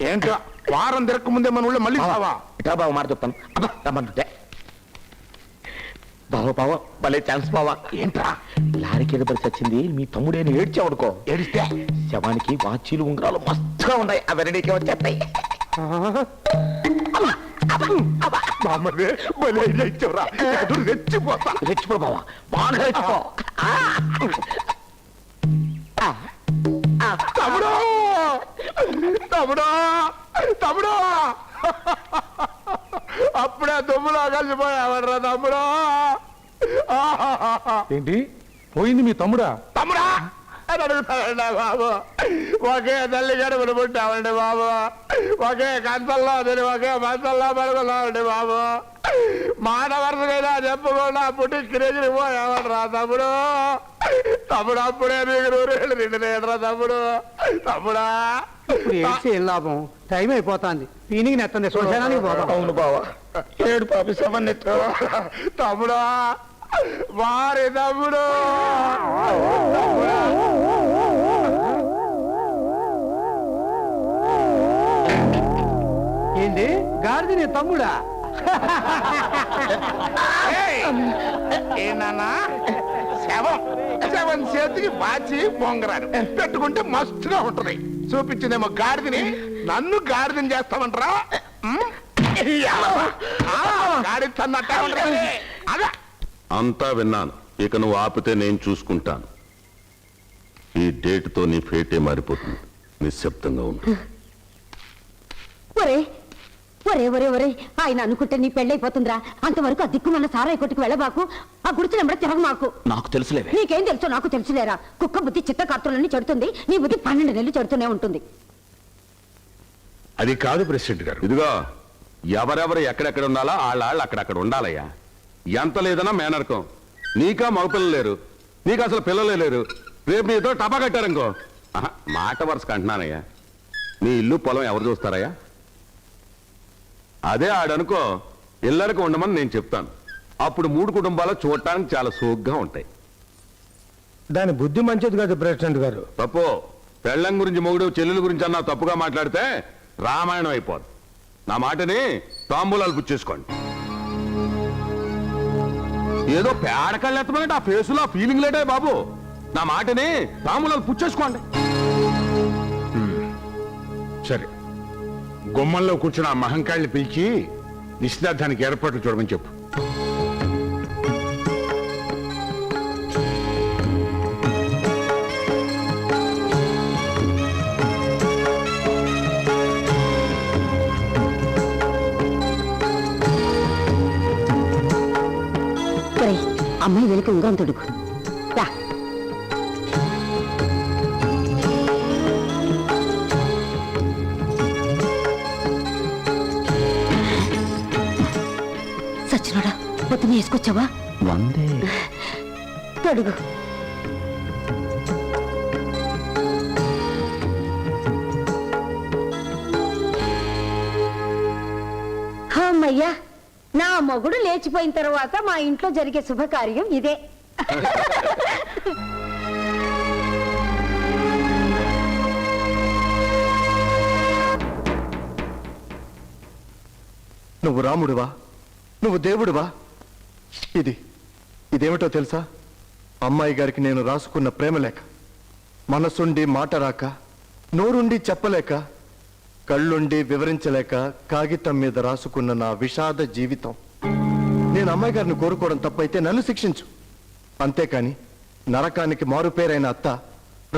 ఏంటో వారం తిరక్క ముందే మన ఊళ్ళో మళ్ళీ సావా? ఇటా బావ మాట చెప్తాను. బావ బావ భలే ఛాన్స్ బావా. ఏంట్రా లారీకి ఏదో పరిస్థితి వచ్చింది, మీ తమ్ముడేని ఏడ్చావనుకో. ఏడిస్తే శవానికి వాచీలు ఉంగరాలు మస్తుగా ఉన్నాయి, అవన్నీ వచ్చేస్తాయి. రెచ్చిపోతా. రెచ్చిపో బావా, బాగా రెచ్చిపో. తమ్ముడు తమ్ముడు తమ్ముడు, అప్పుడే దుమ్ములో కలిసిపోయావడ్రా తమ్ముడు. ఏంటి పోయింది మీ తమ్ముడా? తమ్ముడా అని అడుగుతాడండి బాబు. ఒకే తల్లి గడుపులు పుట్టామండి బాబు, ఒకే కంచంలో తిని ఒకే మంచంలో పడుకున్నామండి బాబు. మాట వరుసకైనా చెప్పకుండా పుట్టి కిరేజీలు పోయామడ్రా తమ్ముడు. తమ్ముడు అప్పుడే నీకు 100 ఏళ్ళు నిండినేట్రా తమ్ముడు. తమ్ముడా ఏం లాభం, టైం అయిపోతుంది. పీనికి నెత్తండి శ్మశానానికి పోతాం. అవును బావా, ఏడు పాపి శవన్ని తమ్ముడా, వారి తమ్ముడు. ఏంటి గాడిది నీ తమ్ముడా? ఏనా శవం శవం చేతికి బాచి బొంగరాడు పెట్టుకుంటే మస్తుగా ఉంటది. చూపించిందేమో గాడిదని, నన్ను గాడిదని చేస్తామంటారా? గాడి తన్నట్టే ఉంటది. అదే అంతా విన్నాను. ఇక నువ్వు ఆపితే నేను చూసుకుంటాను. ఈ డేట్తో నీ ఫేటే మారిపోతుంది. నిశ్శబ్దంగా ఉంది. ఒరే ఒరే ఒరే ఒరే, ఆయన అనుకుంటే నీ పెళ్ళైపోతుందిరా. అంతవరకు ఆ దిక్కుమన్న సారాయి కొట్టుకు వెళ్ళబాకు. ఆ గుడిచి నెంబర్ తిరగ మాకు. నాకు తెలుసులేవే. నీకేం తెలుసో నాకు తెలుసులేరా. కుక్క బుద్ధి చిత్తకార్తులన్నీ చెడుతుంది, నీ బుద్ధి 12 నెలలు చెడుతూనే ఉంటుంది. అది కాదు ప్రెసిడెంట్ గారు. ఇదిగో, ఎవరెవరు ఎక్కడెక్కడ ఉండాలా వాళ్ళ అక్కడక్కడ ఉండాలయ్యా. ఎంత లేదన్నా మేనరకం. నీకా మగపిల్లలు లేరు, నీకు అసలు పిల్లలే లేరు. రేపు నీతో టపా కట్టారనుకో, మాట వరుసకు అంటున్నానయ్యా, నీ ఇల్లు పొలం ఎవరు చూస్తారయ్యా? అదే ఆడనుకో, ఇల్లరికి ఉండమని నేను చెప్తాను. అప్పుడు 3 కుటుంబాలు చూడటానికి చాలా సోగ్గా ఉంటాయి. దాని బుద్ధి మంచిది కాదు ప్రెసిడెంట్ గారు. తప్పు. పెళ్ళం గురించి మొగుడు చెల్లెల గురించి అన్నా తప్పుగా మాట్లాడితే రామాయణం అయిపోదు. నా మాటని తాంబూలాలు పుచ్చేసుకోండి. ఏదో పేడకళ్ళు ఎత్తమంటే ఆ ఫేసులో ఆ ఫీలింగ్ లేటే బాబు. నా మాటని తాంబూలాలు పుచ్చేసుకోండి. సరే, గుమ్మంలో కూర్చున్న ఆ మహంకాళ్ళని పిలిచి నిశ్చితార్థానికి ఏర్పాట్లు చూడమని చెప్పు. అమ్మాయి వెనుక ఉంగరం తొడుగు. పొద్దున వేసుకొచ్చావా? వందే తడుగు. అమ్మయ్యా, నా మొగుడు లేచిపోయిన తర్వాత మా ఇంట్లో జరిగే శుభకార్యం ఇదే. నువ్వు రాముడివా? నువ్వు దేవుడివా? ఇదేమిటో తెలుసా? అమ్మాయి గారికి నేను రాసుకున్న ప్రేమలేఖ. మనసుండి మాట రాక, నోరుండి చెప్పలేక, కళ్ళుండి వివరించలేక కాగితం మీద రాసుకున్న నా విషాద జీవితం. నేను అమ్మాయి గారిని కోరుకోవడం తప్పైతే నన్ను శిక్షించు. అంతేకాని నరకానికి మారుపేరైన అత్త,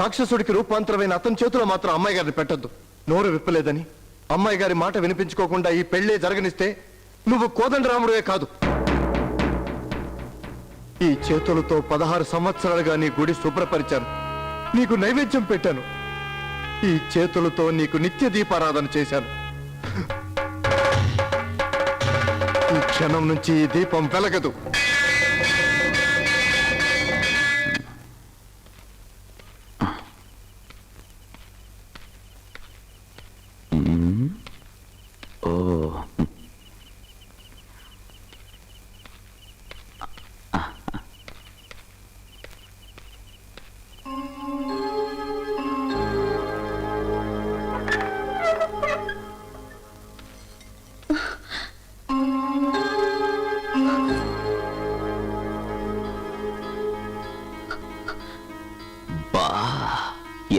రాక్షసుడికి రూపాంతరమైన అతని చేతిలో మాత్రం అమ్మాయి గారిని పెట్టొద్దు. నోరు విప్పలేదని అమ్మాయి గారి మాట వినిపించుకోకుండా ఈ పెళ్లే జరగనిస్తే నువ్వు కోదండరాముడివే కాదు. ఈ చేతులతో 16 సంవత్సరాలుగా నీ గుడి శుభ్రపరిచాను, నీకు నైవేద్యం పెట్టాను. ఈ చేతులతో నీకు నిత్య దీపారాధన చేశాను. ఈ క్షణం నుంచి ఈ దీపం వెలగదు.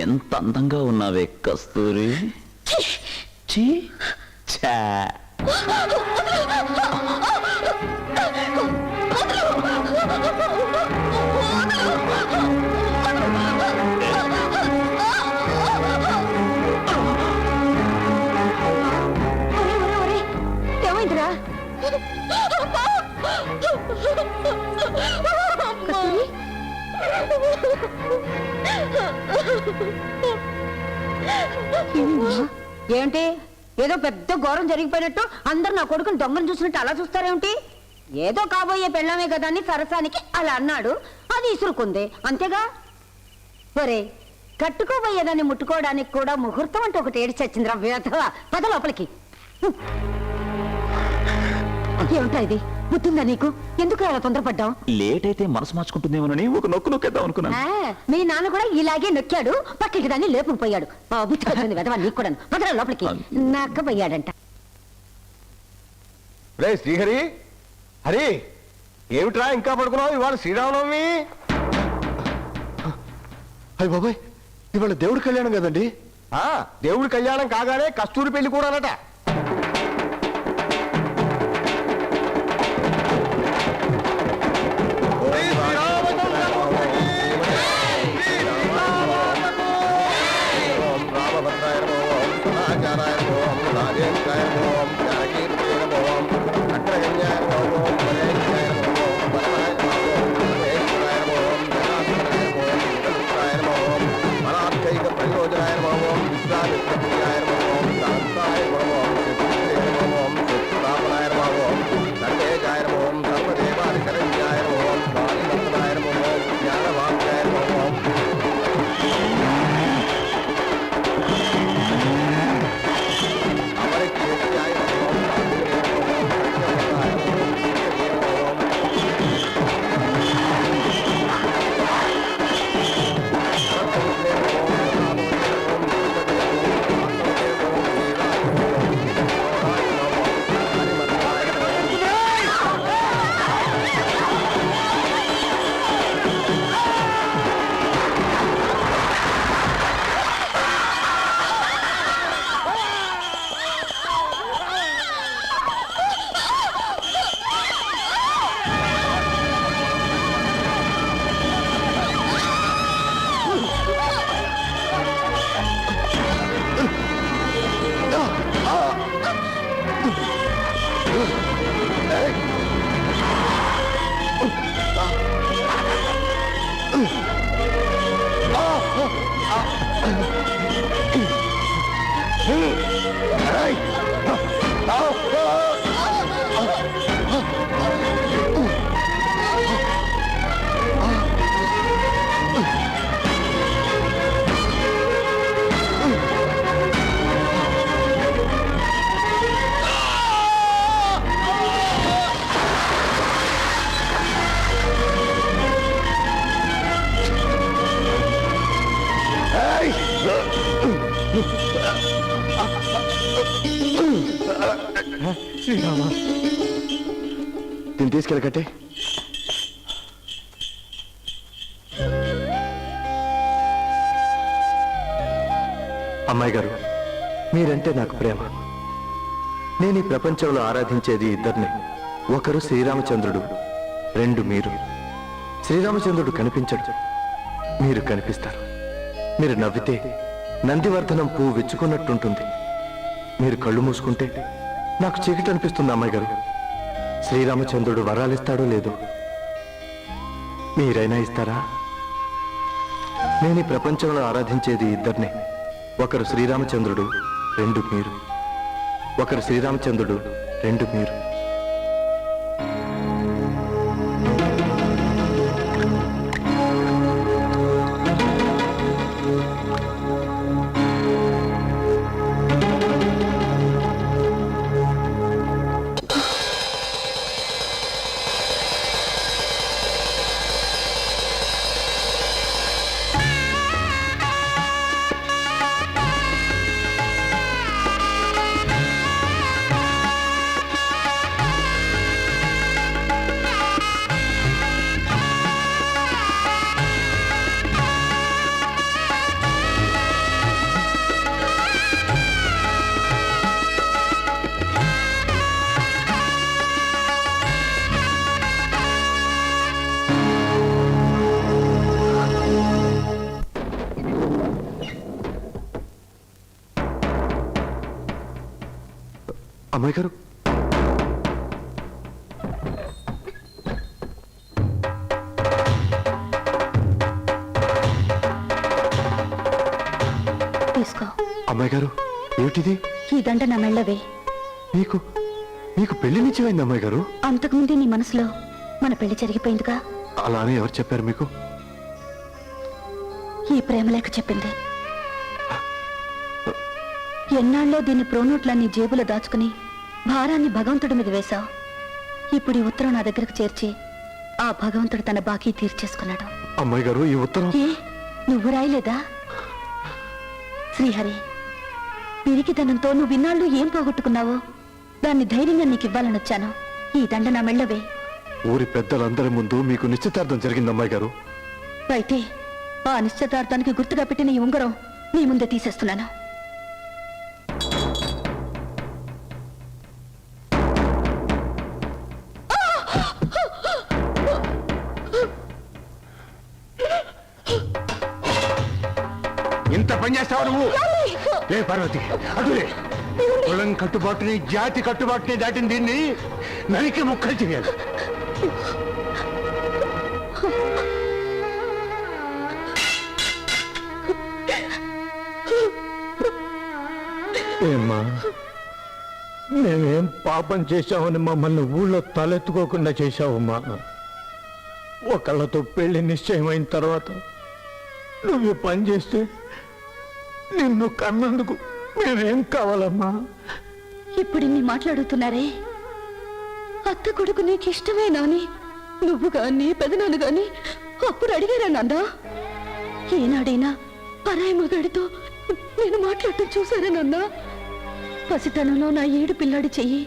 ఎంత అందంగా ఉన్నావే కస్తూరి. చీ ఛా. ఏమైందిరా? ఏంటి, ఏదో పెద్ద ఘోరం జరిగిపోయినట్టు అందరు నా కొడుకుని దొంగను చూసినట్టు అలా చూస్తారేమిటి? ఏదో కాబోయే పెళ్ళామే కదా అని సరసానికి అలా అన్నాడు, అది ఇసురుకుంది, అంతేగా. ఒరే, కట్టుకోబోయేదాన్ని ముట్టుకోవడానికి కూడా ముహూర్తం అంటే ఒకటి ఏడి చచ్చిందిరా వేధవా. పద లోపలికి. ఏమిటా ఇది? బుద్ధిందా నీకు? ఎందుకు అలా తొందరపడ్డావు? లేట్ అయితే మనసు మార్చుకుంటుందేమోనని ఒక నొక్కు నొక్కేద్దాం అనుకున్నాను. మీ నాన్న కూడా ఇలాగే నొక్కాడు, పక్కింటి దాన్ని లేపుకుపోయాడు. బుద్ధి వచ్చింది వెధవా నీకు కూడా. పదరా లోపలికి. నక్కపోయాడంట. రే శ్రీహరి, హరి, ఏమిట్రా ఇంకా పడుకున్నావు? ఇవాళ శ్రీరామనవమి. అయ్య బాబాయ్, ఇవాళ దేవుడి కళ్యాణం కదండి. దేవుడి కళ్యాణం కాగానే కస్తూరి పెళ్లి కూడానట. శ్రీరామ దీన్ని తీసుకెళ్ళకట్టే. అమ్మాయి గారు, మీరంటే నాకు ప్రేమ. నేను ఈ ప్రపంచంలో ఆరాధించేది ఇద్దరిని. ఒకరు శ్రీరామచంద్రుడు, రెండు మీరు. శ్రీరామచంద్రుడు కనిపించడు, మీరు కనిపిస్తారు. మీరు నవ్వితే నందివర్ధనం పువ్వు విచ్చుకున్నట్టుంటుంది. మీరు కళ్ళు మూసుకుంటే నాకు చీకటి అనిపిస్తుంది. అమ్మాయి గారు, శ్రీరామచంద్రుడు వరాలిస్తాడో లేదో మీరైనా ఇస్తారా? నేను ఈ ప్రపంచంలో ఆరాధించేది ఇద్దరిని. ఒకరు శ్రీరామచంద్రుడు, రెండు మీరు. ఒకరు శ్రీరామచంద్రుడు, రెండు మీరు. అమ్మాయి గారు, తీసుకో. అమ్మాయి గారు, ఏమిటిది? ఈ దండ నా మెళ్ళవే. మీకు మీకు పెళ్లి నిశ్చయమైంది అమ్మాయి గారు? అంతకుముందే నీ మనసులో మన పెళ్లి జరిగిపోయిందిగా. అలానే ఎవరు చెప్పారు మీకు? ఈ ప్రేమలేఖ చెప్పింది. ఎన్నాళ్ళలో దీన్ని ప్రోనోట్లన్నీ జేబులో దాచుకుని భారాన్ని భగవంతుడి మీద వేశావు. ఇప్పుడు ఈ ఉత్తరం నా దగ్గరకు చేర్చి ఆ భగవంతుడు తన బాకీ తీర్చేసుకున్నాడు. అమ్మాయి గారు, ఈ ఉత్తరం ఏ నువ్వు రాయలేదా? శ్రీహరి, పిరికితనంతో నువ్వు ఇన్నాళ్ళు ఏం పోగొట్టుకున్నావో దాన్ని ధైర్యంగా నీకు ఇవ్వాలని వచ్చాను. ఈ దండ నా మెళ్ళవే. ఊరి పెద్దలందరి ముందు మీకు నిశ్చితార్థం జరిగింది అమ్మాయి గారు. అయితే ఆ నిశ్చితార్థానికి గుర్తుగా పెట్టిన ఈ ఉంగరం నీ ముందే తీసేస్తున్నాను. ఇంత పని చేస్తావు నువ్వు? ఏ పార్వతి, అదులే. కులం కట్టుబాటుని, జాతి కట్టుబాటుని దాటిన దీన్ని నరికి ముక్కలు చేయాలి. ఏమ్మా, మేమేం పాపం చేశామని మమ్మల్ని ఊళ్ళో తలెత్తుకోకుండా చేశావమ్మా. ఒకళ్ళతో పెళ్లి నిశ్చయమైన తర్వాత నువ్వు పని చేస్తే నిన్ను కన్నందుకు మేమేం కావాలమ్మా? ఇప్పుడు ఇన్ని మాట్లాడుతున్నారే, అత్త కొడుకు నీకు ఇష్టమేనా అని నువ్వు గాని పెదనాన్న గాని అప్పుడు అడిగారా నాన్న? ఏనాడైనా పరాయి మగాడితో నేను మాట్లాడటం చూసారా నాన్న? పసితనంలో నా ఏడు పిల్లాడి చెయ్యి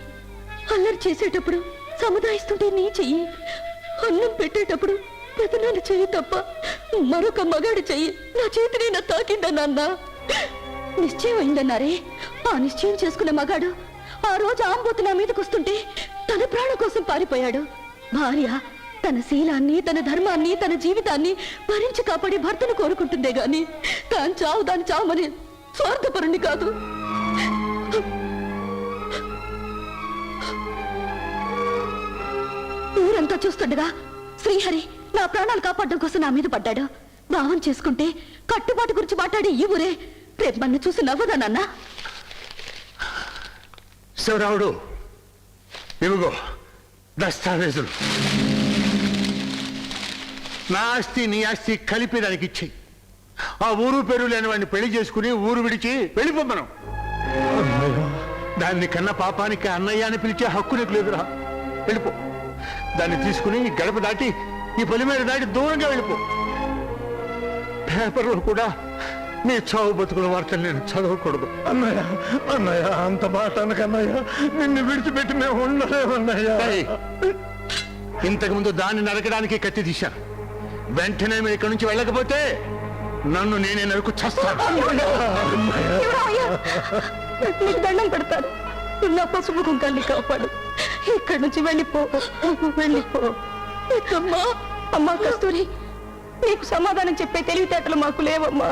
అల్లరి చేసేటప్పుడు సముదాయిస్తుంటే నీ చెయ్యి, అన్నం పెట్టేటప్పుడు పెదనాన్న చెయ్యి తప్ప మరొక మగాడి చెయ్యి నా చేతిని నా తాకిందా నాన్న? నిశ్చయం అయిందన్నారే, ఆ నిశ్చయం చేసుకున్న మగాడు ఆ రోజు ఆంబోతు నా మీదకి వస్తుంటే తన ప్రాణం కోసం పారిపోయాడు. భార్య తన శీలాన్ని, తన ధర్మాన్ని, తన జీవితాన్ని భరించి కాపాడి భర్తను కోరుకుంటుందే గాని తాను చావు దాని చావమని స్వార్థపరుణ్ణి కాదు. ఊరంతా చూస్తుండగా శ్రీహరి నా ప్రాణాలు కాపాడడం కోసం నా మీద పడ్డాడు. భావం చేసుకుంటే కట్టుబాటు గురించి మాట్లాడి ఈ ఊరే రేపు మన్ను చూసి నవ్వదా నాన్న? శివరాముడు, ఇవిగో దస్తావేజులు. నా ఆస్తి నీ ఆస్తి కలిపి దానికి ఇచ్చేయి. ఆ ఊరు పేరు లేని వాడిని పెళ్లి చేసుకుని ఊరు విడిచి వెళ్ళిపోమ్మను. దాన్ని కన్న పాపానికి అన్నయ్య అని పిలిచే హక్కు నీకు లేదురా. వెళ్ళిపో. దాన్ని తీసుకుని గడప దాటి ఈ పొలిమేర దాటి దూరంగా వెళ్ళిపో. పేపర్లో కూడా నీ చావు బతుకుల వార్తలు నేను చదవకూడదు. అన్నయ్య అన్నయ్య, అంత మాట అనకన్నయ్య. నిన్ను విడిచిపెట్టి మేము ఉండలేమన్నయ్య. ఇంతకు ముందు దాన్ని నరకడానికి కత్తి తీశాను. వెంటనే మీరు ఇక్కడి నుంచి వెళ్ళకపోతే నన్ను నేనే నరుకు చేస్తాను. నీకు దండం పెడతాను. నా పసుపు కుంకాన్ని కాపాడు. ఇక్కడి నుంచి వెళ్ళిపో, వెళ్ళిపో. అమ్మా, అమ్మా కస్తూరి, నీకు సమాధానం చెప్పే తెలివితేటలు మాకు లేవమ్మా.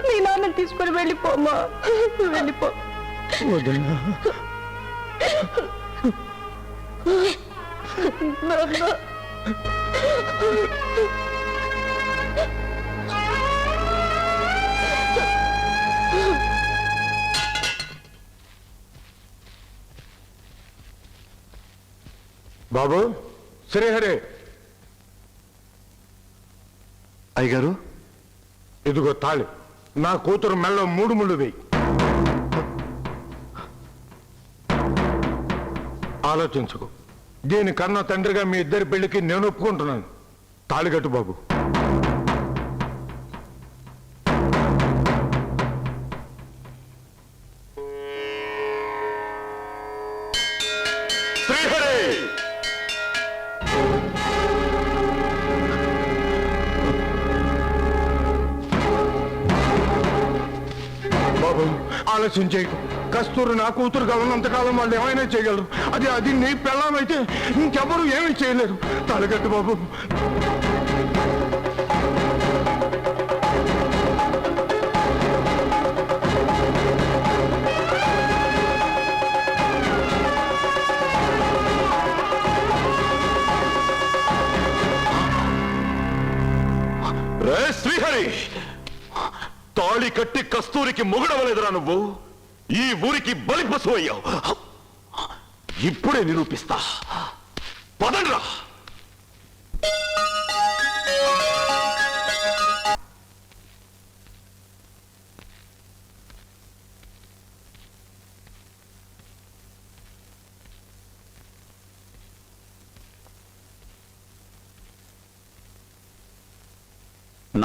నీ నాన్నని తీసుకొని వెళ్ళిపో అమ్మా, వెళ్ళిపో. నాన్న. బాబు, శ్రీహరి, అయ్యగారు, ఇదిగో తాళి. నా కూతురు మెల్ల 3 ముళ్ళు వేయి. ఆలోచించుకో. దీని కన్నా తండ్రిగా మీ ఇద్దరి పెళ్లికి నేను ఒప్పుకుంటున్నాను. తాళిగట్టు బాబు. బాబు, ఆలస్యం చేయకు. కస్తూరు నా కూతురుగా ఉన్నంతకాలం వాళ్ళు ఏమైనా చేయగలరు. అది నీ పెళ్ళామైతే ఇంకెవరు ఏమీ చేయలేరు. తాళిగట్టు బాబు. శ్రీహరి, తాళి కట్టి కస్తూరికి మొగుడవలేదురా నువ్వు. ఈ ఊరికి బలి పశువు అయ్యావు. ఇప్పుడే నిరూపిస్తా. పదండ్రా.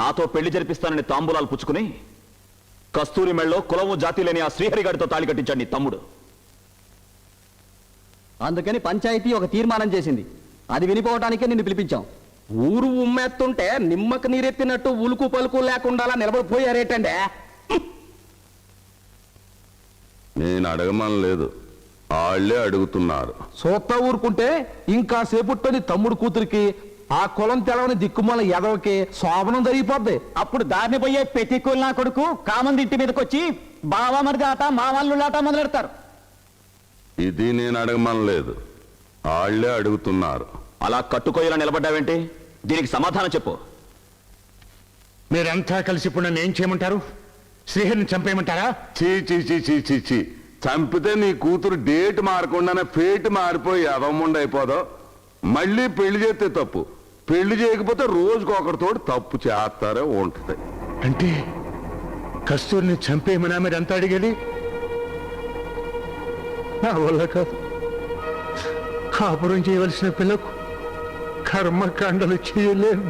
నాతో పెళ్లి జరిపిస్తానని తాంబూలాలు పుచ్చుకుని కస్తూరి మెళ్ళో కులము జాతి లేని ఆ శ్రీహరి గారితో తాళి కట్టించాడు నీ తమ్ముడు. అందుకని పంచాయతీ ఒక తీర్మానం చేసింది. అది వినిపోవటానికే నిన్ను పిలిపించాం. ఊరు ఉమ్మెత్తుంటే నిమ్మకు నీరెత్తినట్టు ఉలుకు పలుకు లేకుండా నిలబడిపోయారేటండే. నేను అడగమని లేదు, వాళ్ళే అడుగుతున్నారు. సోత్తా ఊరుకుంటే ఇంకా సేపుట్టని తమ్ముడు కూతురికి ఆ కులం తెలవని దిక్కుమాల ఎదవకి శోభనం జరిగిపోద్ది. అప్పుడు దారిని పోయే పెతికూలు నా కొడుకు కామంది ఇంటి మీదకి వచ్చి బావా మరిది ఆట మా వాళ్ళు ఆట మొదలెడతారు. ఇది నేను అడగమని లేదు, వాళ్ళే అడుగుతున్నారు. అలా కట్టుకోయేలా నిలబడ్డావేంటి? దీనికి సమాధానం చెప్పు. మీరంతా కలిసి ఇప్పుడు నన్ను ఏం చేయమంటారు? శ్రీహరిని చంపేయమంటారా? చీ చీ చీ చీ చీ చీ. చంపితే నీ కూతురు డేట్ మారకుండానే ఫేట్ మారిపోయి అవమ్ముండైపోదో. మళ్ళీ పెళ్లి చేస్తే తప్పు, పెళ్లి చేయకపోతే రోజుకు ఒకరితోటి తప్పు చేస్తారే ఉంటుంది. అంటే కస్తూరిని చంపేయమనా మీరు అంతా అడిగేది? నా వల్ల కాదు. కాపురం చేయవలసిన పిల్లకు కర్మకాండలు చేయలేను.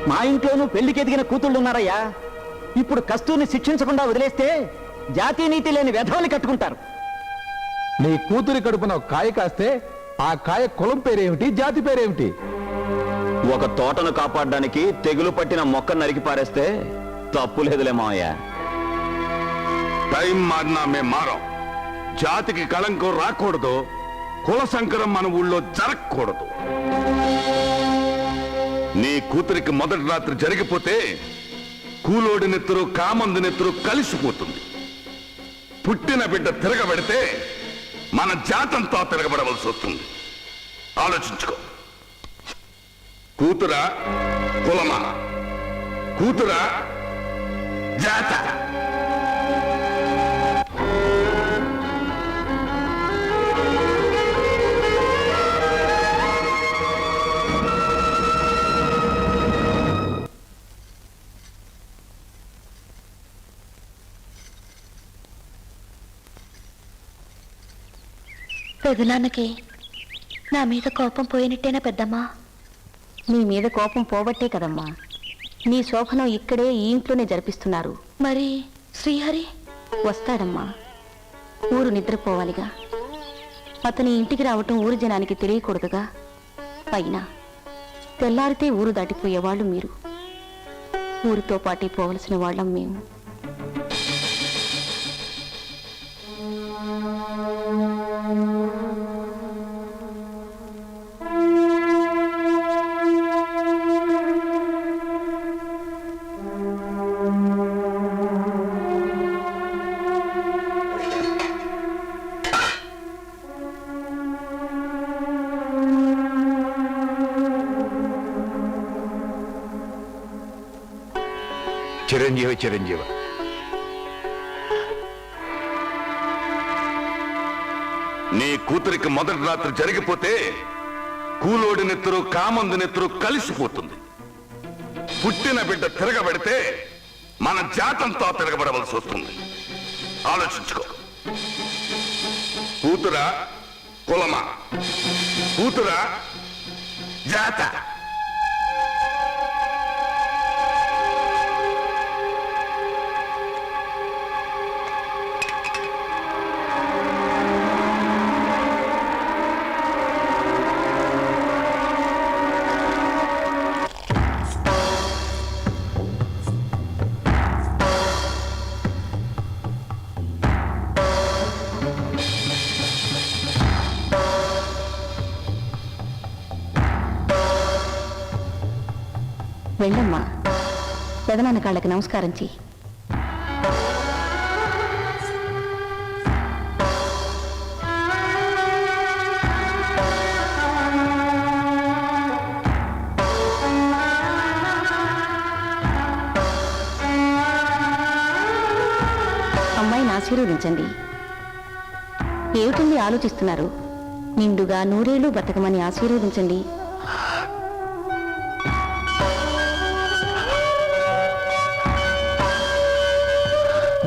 మా ఇంట్లోనూ పెళ్లికి ఎదిగిన కూతుళ్ళు ఉన్నారయ్యా. ఇప్పుడు కస్తూరిని శిక్షించకుండా వదిలేస్తే జాతీయ నీతి లేని వెధవని కట్టుకుంటారు. నీ కూతురి కడుపున ఒక కాయ కాస్తే ఆ కాయ కులం పేరేమిటి, జాతి పేరేమిటి? ఒక తోటను కాపాడడానికి తెగులు పట్టిన మొక్క నరికి పారేస్తే తప్పు లేదులే మావయ్య. టైం మారినా మేము మారం. జాతికి కళంకం రాకూడదు, కుల సంకరం మన ఊళ్ళో జరగకూడదు. నీ కూతురికి మొదటి రాత్రి జరిగిపోతే కూలోడి నెత్తురు కామంది నెత్తురు కలిసిపోతుంది. పుట్టిన బిడ్డ తిరగబెడితే మన జాతంతో తిరగబడవలసి వస్తుంది. ఆలోచించుకో. కూతురా కులమా, కూతురా జాత. పెదనాన్నకి నా మీద కోపం పోయినట్టేనా పెద్దమ్మా? నీ మీద కోపం పోబట్టే కదమ్మా నీ శోభనం ఇక్కడే ఈ ఇంట్లోనే జరిపిస్తున్నారు. మరి శ్రీహరి వస్తాడమ్మా. ఊరు నిద్రపోవాలిగా. అతని ఇంటికి రావటం ఊరు జనానికి తెలియకూడదుగా. అయినా తెల్లారితే ఊరు దాటిపోయేవాళ్ళు మీరు. ఊరితో పాటి పోవలసిన వాళ్ళం మేము. చిరంజీవి చిరంజీవి. నీ కూతురికి మొదటి రాత్రి జరిగిపోతే కూలోడి నెత్తురు కామందు నెత్తురు కలిసిపోతుంది. పుట్టిన బిడ్డ తిరగబెడితే మన జాతంతో తిరగబడవలసి వస్తుంది. ఆలోచించుకో. కూతురా కులమా, కూతురా జాత. వెళ్ళమ్మా, పెదనాన్న కాళ్ళకి నమస్కారం చెయ్యి. అమ్మాయిని ఆశీర్వదించండి. ఏమిటండి ఆలోచిస్తున్నారు? నిండుగా నూరేళ్లు బతకమని ఆశీర్వదించండి.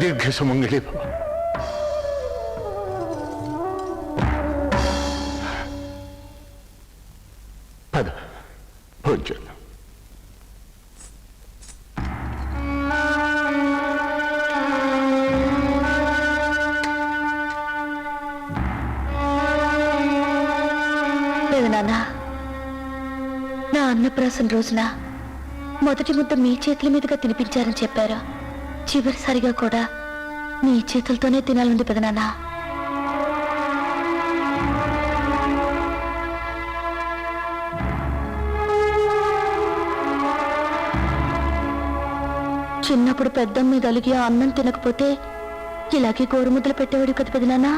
దీర్ఘ సుమంగళి భవ. పద భోజనం. పెదనాన్న, నా అన్నప్రాసన రోజున మొదటి ముద్ద మీ చేతుల మీదుగా తినిపించారని చెప్పారా? చివరిసారిగా కూడా మీ చేతులతోనే తినాలంది పెదనాన్న. చిన్నప్పుడు పెద్దమ్మ మీద అలిగి ఆ అన్నం తినకపోతే ఇలాగే గోరుముద్దలు పెట్టేవాడు కదా పెదనాన్న.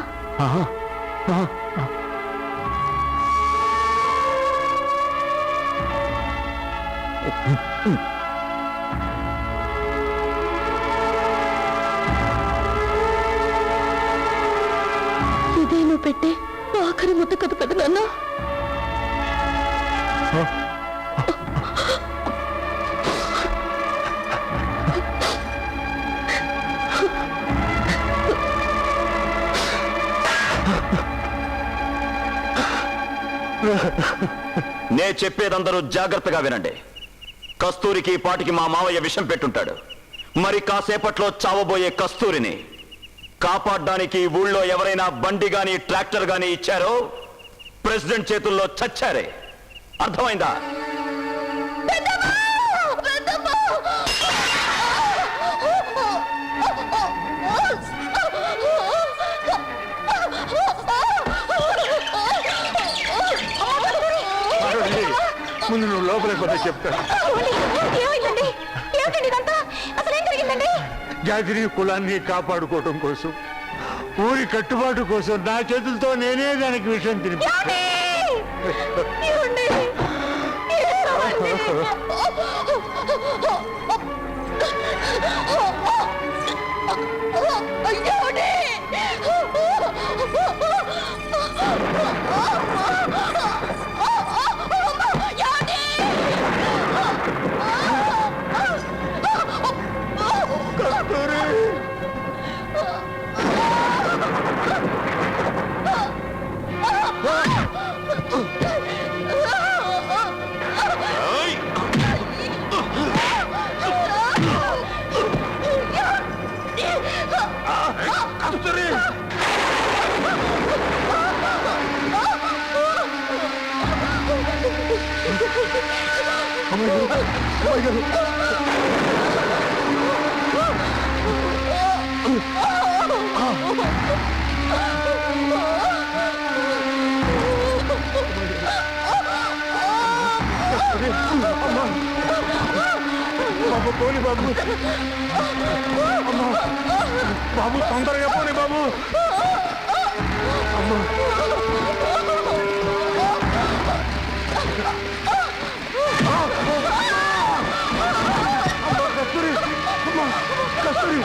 ఇదే నువ్వు పెట్టే ఆఖరి ముద్ద కదా పెదనాన్న. నే చెప్పేదందరూ జాగ్రత్తగా వినండి. కస్తూరికి పాటికి మా మావయ్య విషం పెట్టుంటాడు. మరి కాసేపట్లో చావబోయే కస్తూరిని కాపాడడానికి ఊళ్ళో ఎవరైనా బండి గాని ట్రాక్టర్ గాని ఇచ్చారో ప్రెసిడెంట్ చేతుల్లో చచ్చారే. అర్థమైందా? ముందు నువ్వు లోపలికి పోతే చెప్తాను. జాతిని కులాన్ని కాపాడుకోవటం కోసం, ఊరి కట్టుబాటు కోసం నా చేతులతో నేనే దానికి విషయం తినిపించాను. అమ్మాయి గారు బాబు పోని బాబు అమ్మా బాబు తొందరగా పోని బాబు అమ్మా కస్తూరి అమ్మా కస్తూరి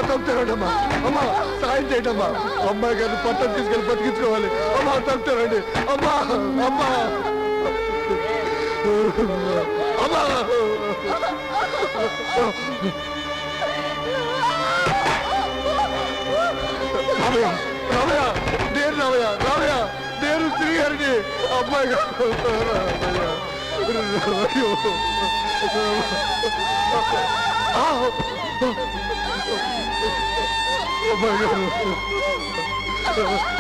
తప్పుతారండమ్మా అమ్మా సాయం చేయండమ్మా అమ్మాయి గారిని పట్టం తీసుకెళ్ళి బతికించుకోవాలి అమ్మా తప్పుతారండి అమ్మా అమ్మా అమ్మా రామయ్య రామయ్య నేను రామయ్య రామయ్య నేను శ్రీహరిని అమ్మాయి గారు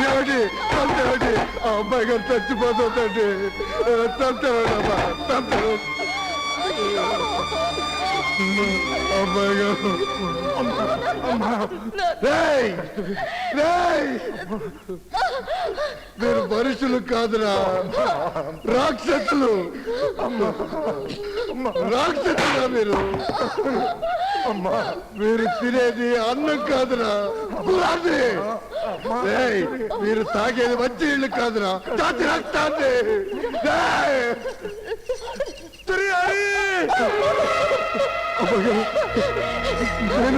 ఏమిటి చంపేమిటి ఆ అమ్మాయి గారు చచ్చిపోతుందండి చంపారమ్మా చంపారు అమ్మాయి గారు మీరు మనుషులు కాదురా రాక్షసులు రాక్షసులా మీరు మీరు తినేది అన్నం కాదురా గులాబీ మీరు తాగేది మంచి ఇళ్ళు కాదురా జాతి రక్తాన్ని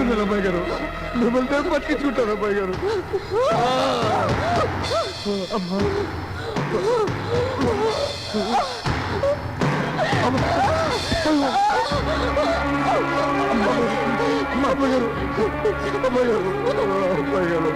నేను అమ్మాయి గారు మిమ్మల్ని పట్టించుకుంటాను అమ్మాయి గారు అమ్మాయి గారు అమ్మాయి గారు అమ్మాయి గారు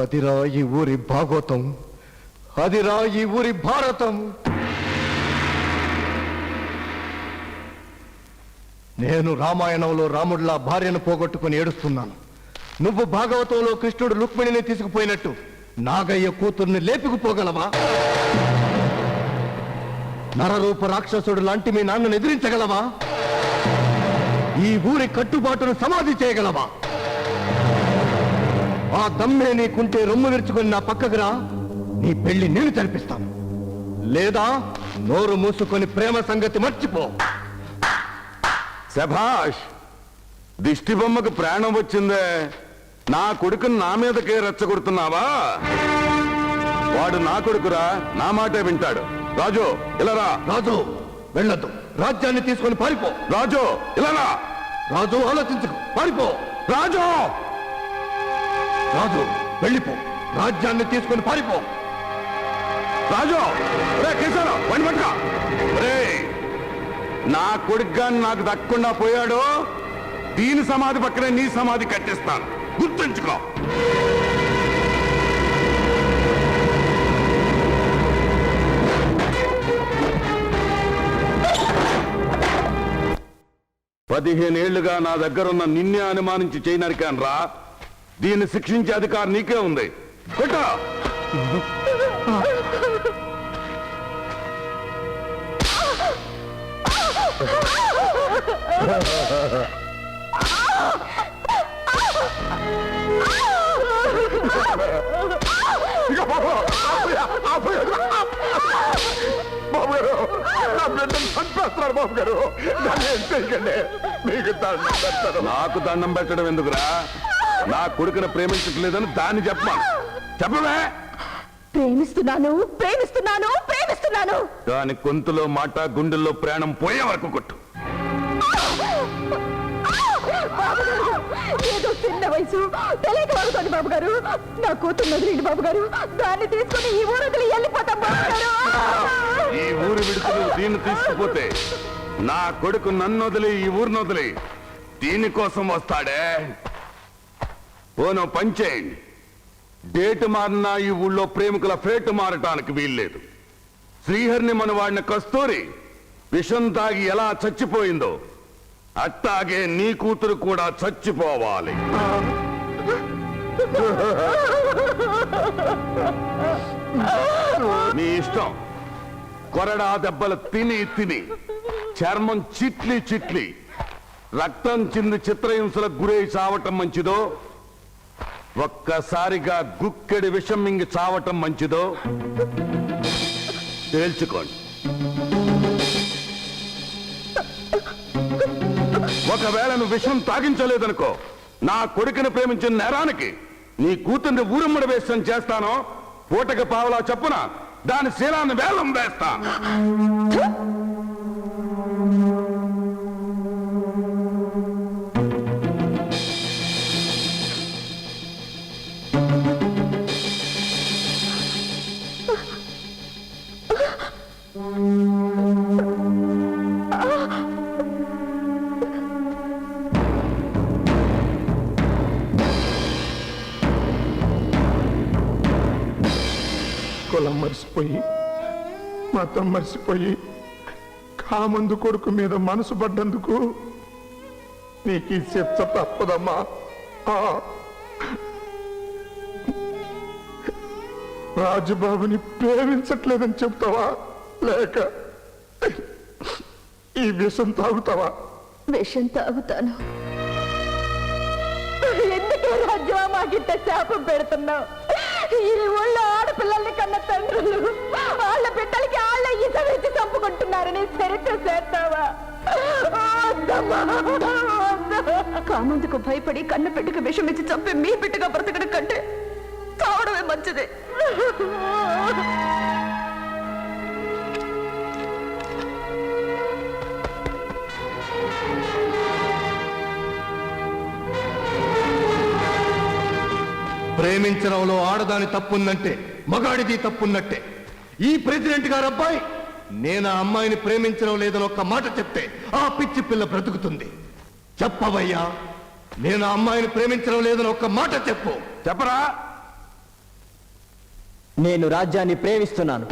అదిరా ఈ ఊరి భాగవతం అదిరా ఈ ఊరి భారతం నేను రామాయణంలో రాముడిలా భార్యను పోగొట్టుకుని ఏడుస్తున్నాను నువ్వు భాగవతంలో కృష్ణుడు రుక్మిణిని తీసుకుపోయినట్టు నాగయ్య కూతుర్ని లేపుకుపోగలవా నరరూప రాక్షసుడు లాంటి మీ నాన్నను ఎదిరించగలవా ఈ ఊరి కట్టుబాటును సమాధి చేయగలవా ఆ దమ్మే నీకుంటే రొమ్ము విరుచుకొని నా పక్కకు రా నీ పెళ్లి నేను జరిపిస్తాను లేదా నోరు మూసుకొని ప్రేమ సంగతి మర్చిపో శభాష్ దిష్టి బొమ్మకు ప్రాణం వచ్చిందే, నా కొడుకుని నా మీదకే రెచ్చగొడుతున్నావా? వాడు నా కొడుకురా, నా మాటే వింటాడు. రాజు ఇలా రా. రాజు వెళ్ళొద్దు, రాజ్యాన్ని తీసుకొని పారిపో. రాజు ఇలా రా. రాజు ఆలోచించుకో, పారిపో. రాజు రాజు వెళ్ళిపో, రాజ్యాన్ని తీసుకొని పారిపో. రాజు రే కేశారు బండి పట్టుకో. రే నా కొడుగ్గాని నాకు దక్కకుండా పోయాడు, దీని సమాధి పక్కనే నీ సమాధి కట్టిస్తాను, గుర్తుంచుకో. పదిహేనేళ్లుగా నా దగ్గరున్న నిన్నే అనుమానించి చేయనరికాను రా. దీన్ని శిక్షించే అధికారం నీకే ఉంది. కొట్ట బాబు గారు, నా బిడ్డను చంపేస్తున్నారు బాబు గారు. దాన్ని ఏం చేయకండి, మీకు దండం పెడతాను. నాకు దండం పెట్టడం ఎందుకురా? నా కొడుకును ప్రేమించట్లేదని దాన్ని చెప్పవే. ప్రేమిస్తున్నాను ప్రేమిస్తున్నాను ప్రేమిస్తున్నాను. దాని గొంతులో మాట, గుండెల్లో ప్రాణం పోయే వరకు కొట్టు. ఏదో చిన్న వయసు, తెలియక వాడుకోండి బాబు గారు. నా కూతురు వదిలేండి బాబు గారు, దాన్ని తీసుకుని ఈ ఊరు వదిలి వెళ్ళిపోతాం బాబు గారు. ఈ ఊరు విడుదల దీన్ని తీసుకుపోతే నా కొడుకు నన్ను వదిలి ఈ ఊరిని వదిలి దీనికోసం వస్తాడే. ఓనో పంచేయండి, డేటు మారినా ఈ ఊళ్ళో ప్రేమికుల ఫేటు మారటానికి వీల్లేదు. శ్రీహరిని మన వాడిన కస్తూరి విషం తాగి ఎలా చచ్చిపోయిందో అట్టాగే నీ కూతురు కూడా చచ్చిపోవాలి. నీ ఇష్టం. కొరడా దెబ్బలు తిని తిని చర్మం చిట్లి చిట్లి రక్తం చింది చిత్రహింసలకు గురై చావటం మంచిదో, ఒక్కసారిగా గుక్కెడి విషం మింగి చావటం మంచిదో తేల్చుకోండి. ఒకవేళ నువ్వు విషం తాగించలేదనుకో, నా కొడుకుని ప్రేమించిన నేరానికి నీ కూతుర్ని ఊరమ్మడి వేషం చేస్తానో, పూటకి పావలా చప్పున దాని శీలాన్ని వేలం వేస్తా. కులం మర్చిపోయి, మతం మర్చిపోయి, కామందు కొడుకు మీద మనసు పడ్డందుకు నీకు ఈ శిక్ష తప్పదమ్మా. రాజుబాబుని ప్రేమించట్లేదని చెప్తావా, లేక ఈ విషం తాగుతావా? విషం తాగుతాను. ఎందుకే రాజ్యమా మాకింత శాపం పెడుతున్నావు? ఈ ఊళ్ళో ఆడపిల్లల్ని కన్న తండ్రులు వాళ్ళ బిడ్డలకి వాళ్ళ ఇసవేసి చంపుకుంటున్నారని చరిత్ర చేస్తావా? కామందుకు భయపడి కన్న బిడ్డకు విషం ఇచ్చి చంపి మీ బిడ్డగా బ్రతకడం కంటే చావడమే మంచిది. ప్రేమించడంలో ఆడదాని తప్పుందంటే మగాడిది తప్పున్నట్టే. ఈ ప్రెసిడెంట్ గారు అబ్బాయి నేను ఆ అమ్మాయిని ప్రేమించడం లేదని ఒక్క మాట చెప్తే ఆ పిచ్చి పిల్ల బ్రతుకుతుంది. చెప్పవయ్యా, నేను ఆ అమ్మాయిని ప్రేమించడం లేదని ఒక్క మాట చెప్పు. చెప్పరా? నేను రాజ్యాన్ని ప్రేమిస్తున్నాను.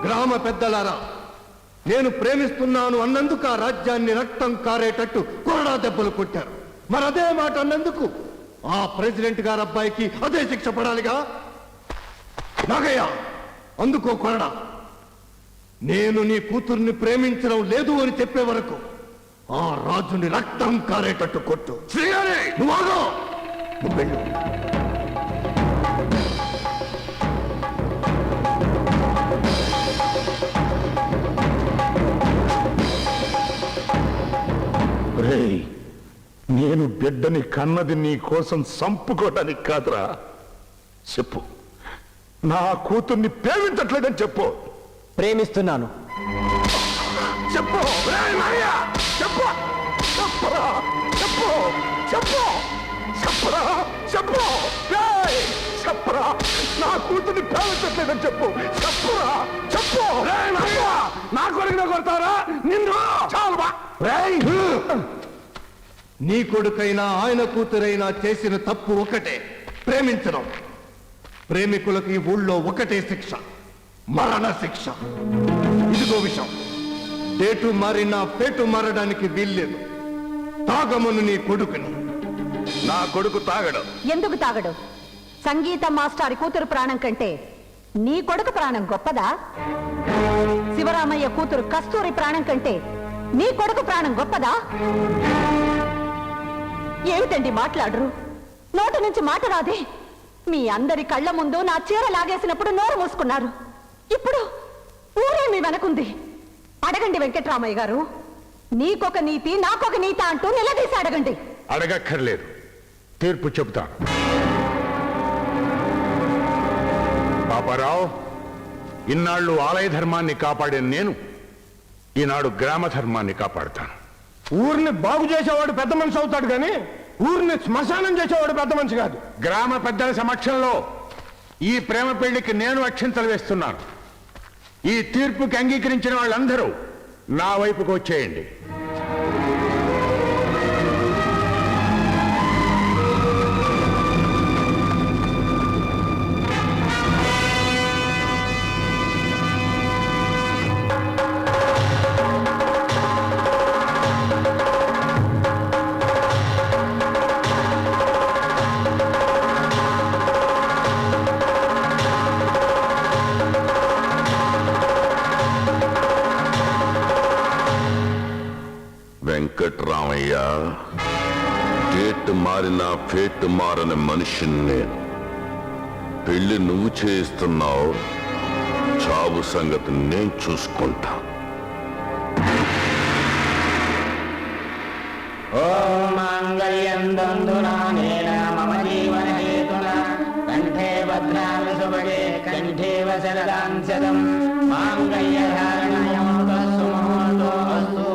గ్రామ పెద్దలారా, నేను ప్రేమిస్తున్నాను అన్నందుకు ఆ రాజ్యాన్ని రక్తం కారేటట్టు కొరడా దెబ్బలు కొట్టారు. మరి అదే మాట అన్నందుకు ఆ ప్రెసిడెంట్ గారు అబ్బాయికి అదే శిక్ష పడాలిగా. నాగయ్య, అందుకో కొరడా. నేను నీ కూతుర్ని ప్రేమించడం లేదు అని చెప్పే వరకు ఆ రాజుని రక్తం కారేటట్టు కొట్టు. శ్రీహరి, నువ్వు ఆగు. నువ్వు వెళ్ళు. రేయ్, నేను బిడ్డని కన్నది నీ కోసం చంపుకోవడానికి కాదురా. చెప్పు, నా కూతుర్ని ప్రేమించట్లేదని చెప్పు. ప్రేమిస్తున్నాను. చెప్పు రేయ్ మాయ, చెప్పు, చెప్పురా, చెప్పు, చెప్పు, చెప్పురా, చెప్పు, రేయ్, చెప్పురా, నా కూతుర్ని ప్రేమించట్లేదని చెప్పు. చెప్పురా, చెప్పు. రేయ్ మాయ, నా కొడుకునే కొడతారా నిన్ను? చాలు బా. రేయ్! నీ కొడుకైనా ఆయన కూతురైనా చేసిన తప్పు ఒకటే, ప్రేమించడం. ప్రేమికులకు ఈ ఊళ్ళో ఒకటే శిక్ష, మరణ శిక్ష. ఇదిగో విషయం, డేటు మారినా పేటు మారడానికి వీల్లేదు. తాగమను నీ కొడుకుని. నా కొడుకు తాగడు. ఎందుకు తాగడు? సంగీత మాస్టారి కూతురు ప్రాణం కంటే నీ కొడుకు ప్రాణం గొప్పదా? శివరామయ్య కూతురు కస్తూరి ప్రాణం కంటే నీ కొడుకు ప్రాణం గొప్పదా? ఏమిటండి మాట్లాడరు? నోటి నుంచి మాట రాదే. మీ అందరి కళ్ళ ముందు నా చీర లాగేసినప్పుడు నోరు మూసుకున్నారు. ఇప్పుడు ఊరే మీ వెనకుంది. అడగండి వెంకట్రామయ్య గారు, నీకొక నీతి నాకొక నీత అంటూ నిలదీసి అడగండి. అడగక్కర్లేదు, తీర్పు చెబుతా. పాపారావు, ఇన్నాళ్ళు ఆలయ ధర్మాన్ని కాపాడే నేను ఈనాడు గ్రామ ధర్మాన్ని కాపాడుతాను. ఊరిని బాగు చేసేవాడు పెద్ద మనిషి అవుతాడు కానీ ఊరిని శ్మశానం చేసేవాడు పెద్ద మనిషి కాదు. గ్రామ పెద్దల సమక్షంలో ఈ ప్రేమ పెళ్లికి నేను అక్షింతలు వేస్తున్నాను. ఈ తీర్పుకి అంగీకరించిన వాళ్ళందరూ నా వైపుకు వచ్చేయండి. వెంకట్రామయ్య, డేట్ మారినా ఫేట్ మారని మనిషిని నేను. పెళ్లి నువ్వు చేయిస్తున్నావు, చావు సంగతి నేను చూసుకుంటా. ఓం మాంగళ్యం దందునానేన మమ జీవన హేతునా కంఠే భద్రామి సుభగే కంఠే వసరదాం శతం మాంగళ్య ధారణాయం తస్సు మహోతో అస్తు.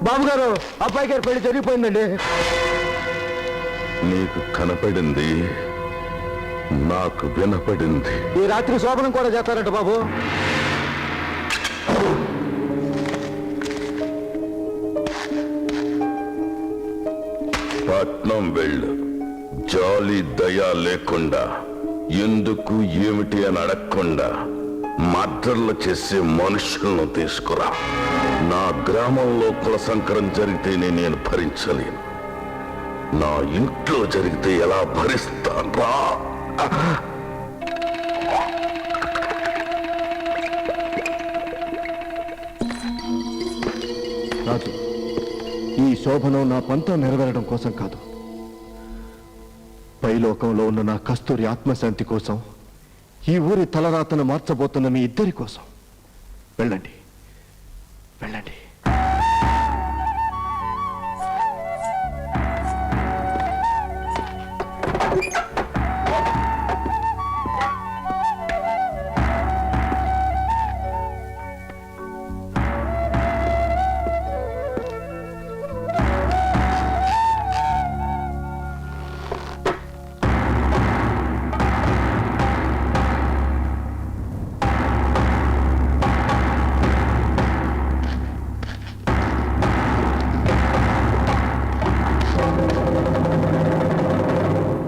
బాబు గారు, అబ్బాయి గారి పెళ్లి జరిగిపోయిందండి. నీకు కనపడింది, నాకు వినపడింది. ఈ రాత్రి శోభనం కూడా చేస్తారంట బాబు. పట్నం వెళ్ళు, జాలి దయ లేకుండా, ఎందుకు ఏమిటి అని అడగకుండా మర్డర్లు చేసే మనుషులను తీసుకురా. నా గ్రామంలో కుల సంకరం జరిగితేనే నేను భరించలేను. నా ఇంట్లో జరిగితే ఎలా భరిస్తాను రా? రాజు, ఈ శోభనం నా పంతం నెరవేరడం కోసం కాదు, పైలోకంలో ఉన్న నా కస్తూరి ఆత్మశాంతి కోసం, ఈ ఊరి తలరాతను మార్చబోతున్న మీ ఇద్దరి కోసం. వెళ్ళండి, వెళ్ళండి.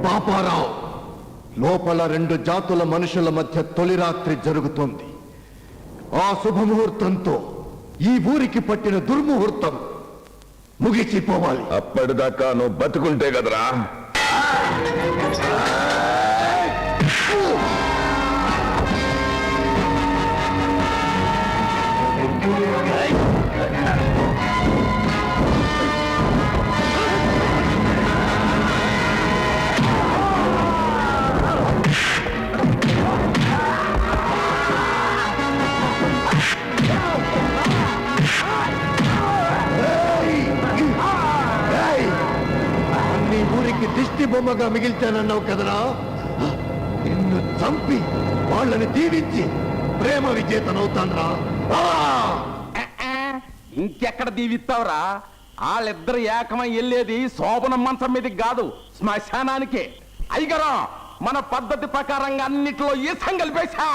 పాపారావు, లోపల రెండు జాతుల మనుషుల మధ్య తొలి రాత్రి జరుగుతోంది. ఆ శుభముహూర్తంతో ఈ ఊరికి పట్టిన దుర్ముహూర్తం ముగిసిపోవాలి. అప్పటిదాకా నువ్వు బతుకుంటే కదరా. ఊరికి దిష్టి బొమ్మగా మిగిల్చానన్నావు కదరా, నిన్ను చంపి వాళ్ళని దీవించి ప్రేమ విజేతనవుతాన్రా. ఇంకెక్కడ దీవిస్తావురా? వాళ్ళిద్దరు ఏకమై వెళ్ళేది శోభనం మంచం మీదకి కాదు, శ్మశానానికే. అయ్యగారా, మన పద్ధతి ప్రకారంగా అన్నిట్లో ఈసం కలిపేశా.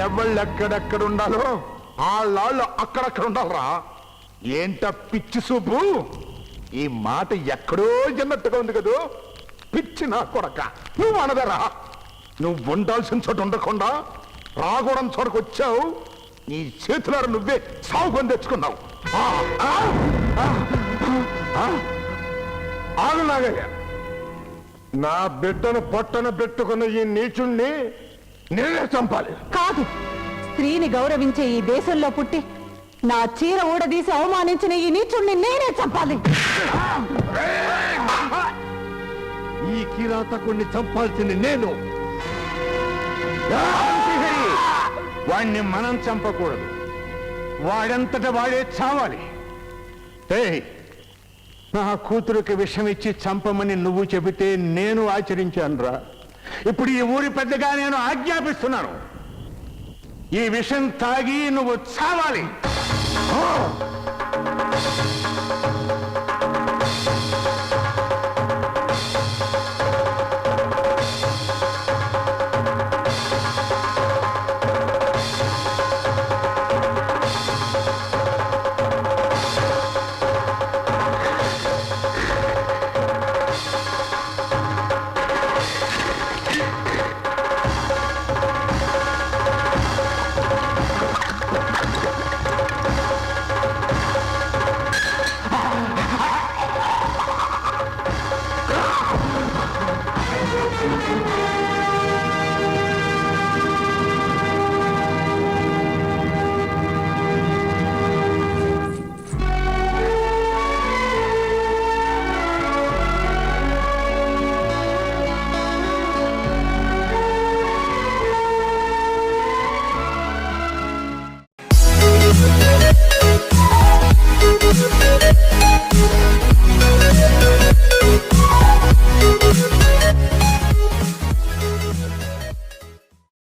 ఎవళ్ళు ఎక్కడెక్కడ ఉండాలో వాళ్ళాళ్ళు అక్కడక్కడ ఉండాలరా. ఏంట పిచ్చి సూపు, ఈ మాట ఎక్కడో జన్నట్టుగా ఉంది కదూ. పిచ్చి నా కొడక, నువ్వు అనదరా. నువ్వు ఉండాల్సిన చోట ఉండకుండా రాకూడని చోటకు వచ్చావు. నీ చేతులారా నువ్వే సాగు కొని తెచ్చుకున్నావు. ఆగు నాగయ్య, నా బిడ్డను పొట్టన పెట్టుకున్న ఈ నీచుణ్ణి నేనే చంపాలి. కాదు, స్త్రీని గౌరవించే ఈ దేశంలో పుట్టి నా చీర ఊడదీసి అవమానించిన ఈ నీచుణ్ణి నేనే చంపాలి. ఈ కిరాతకుణ్ణి చంపాల్సింది నేను. వాణ్ణి మనం చంపకూడదు, వాడంతట వాడే చావాలి. నా కూతురుకి విషం ఇచ్చి చంపమని నువ్వు చెబితే నేను ఆచరించానురా. ఇప్పుడు ఈ ఊరి పెద్దగా నేను ఆజ్ఞాపిస్తున్నాను, ఈ విషం తాగి నువ్వు చావాలి.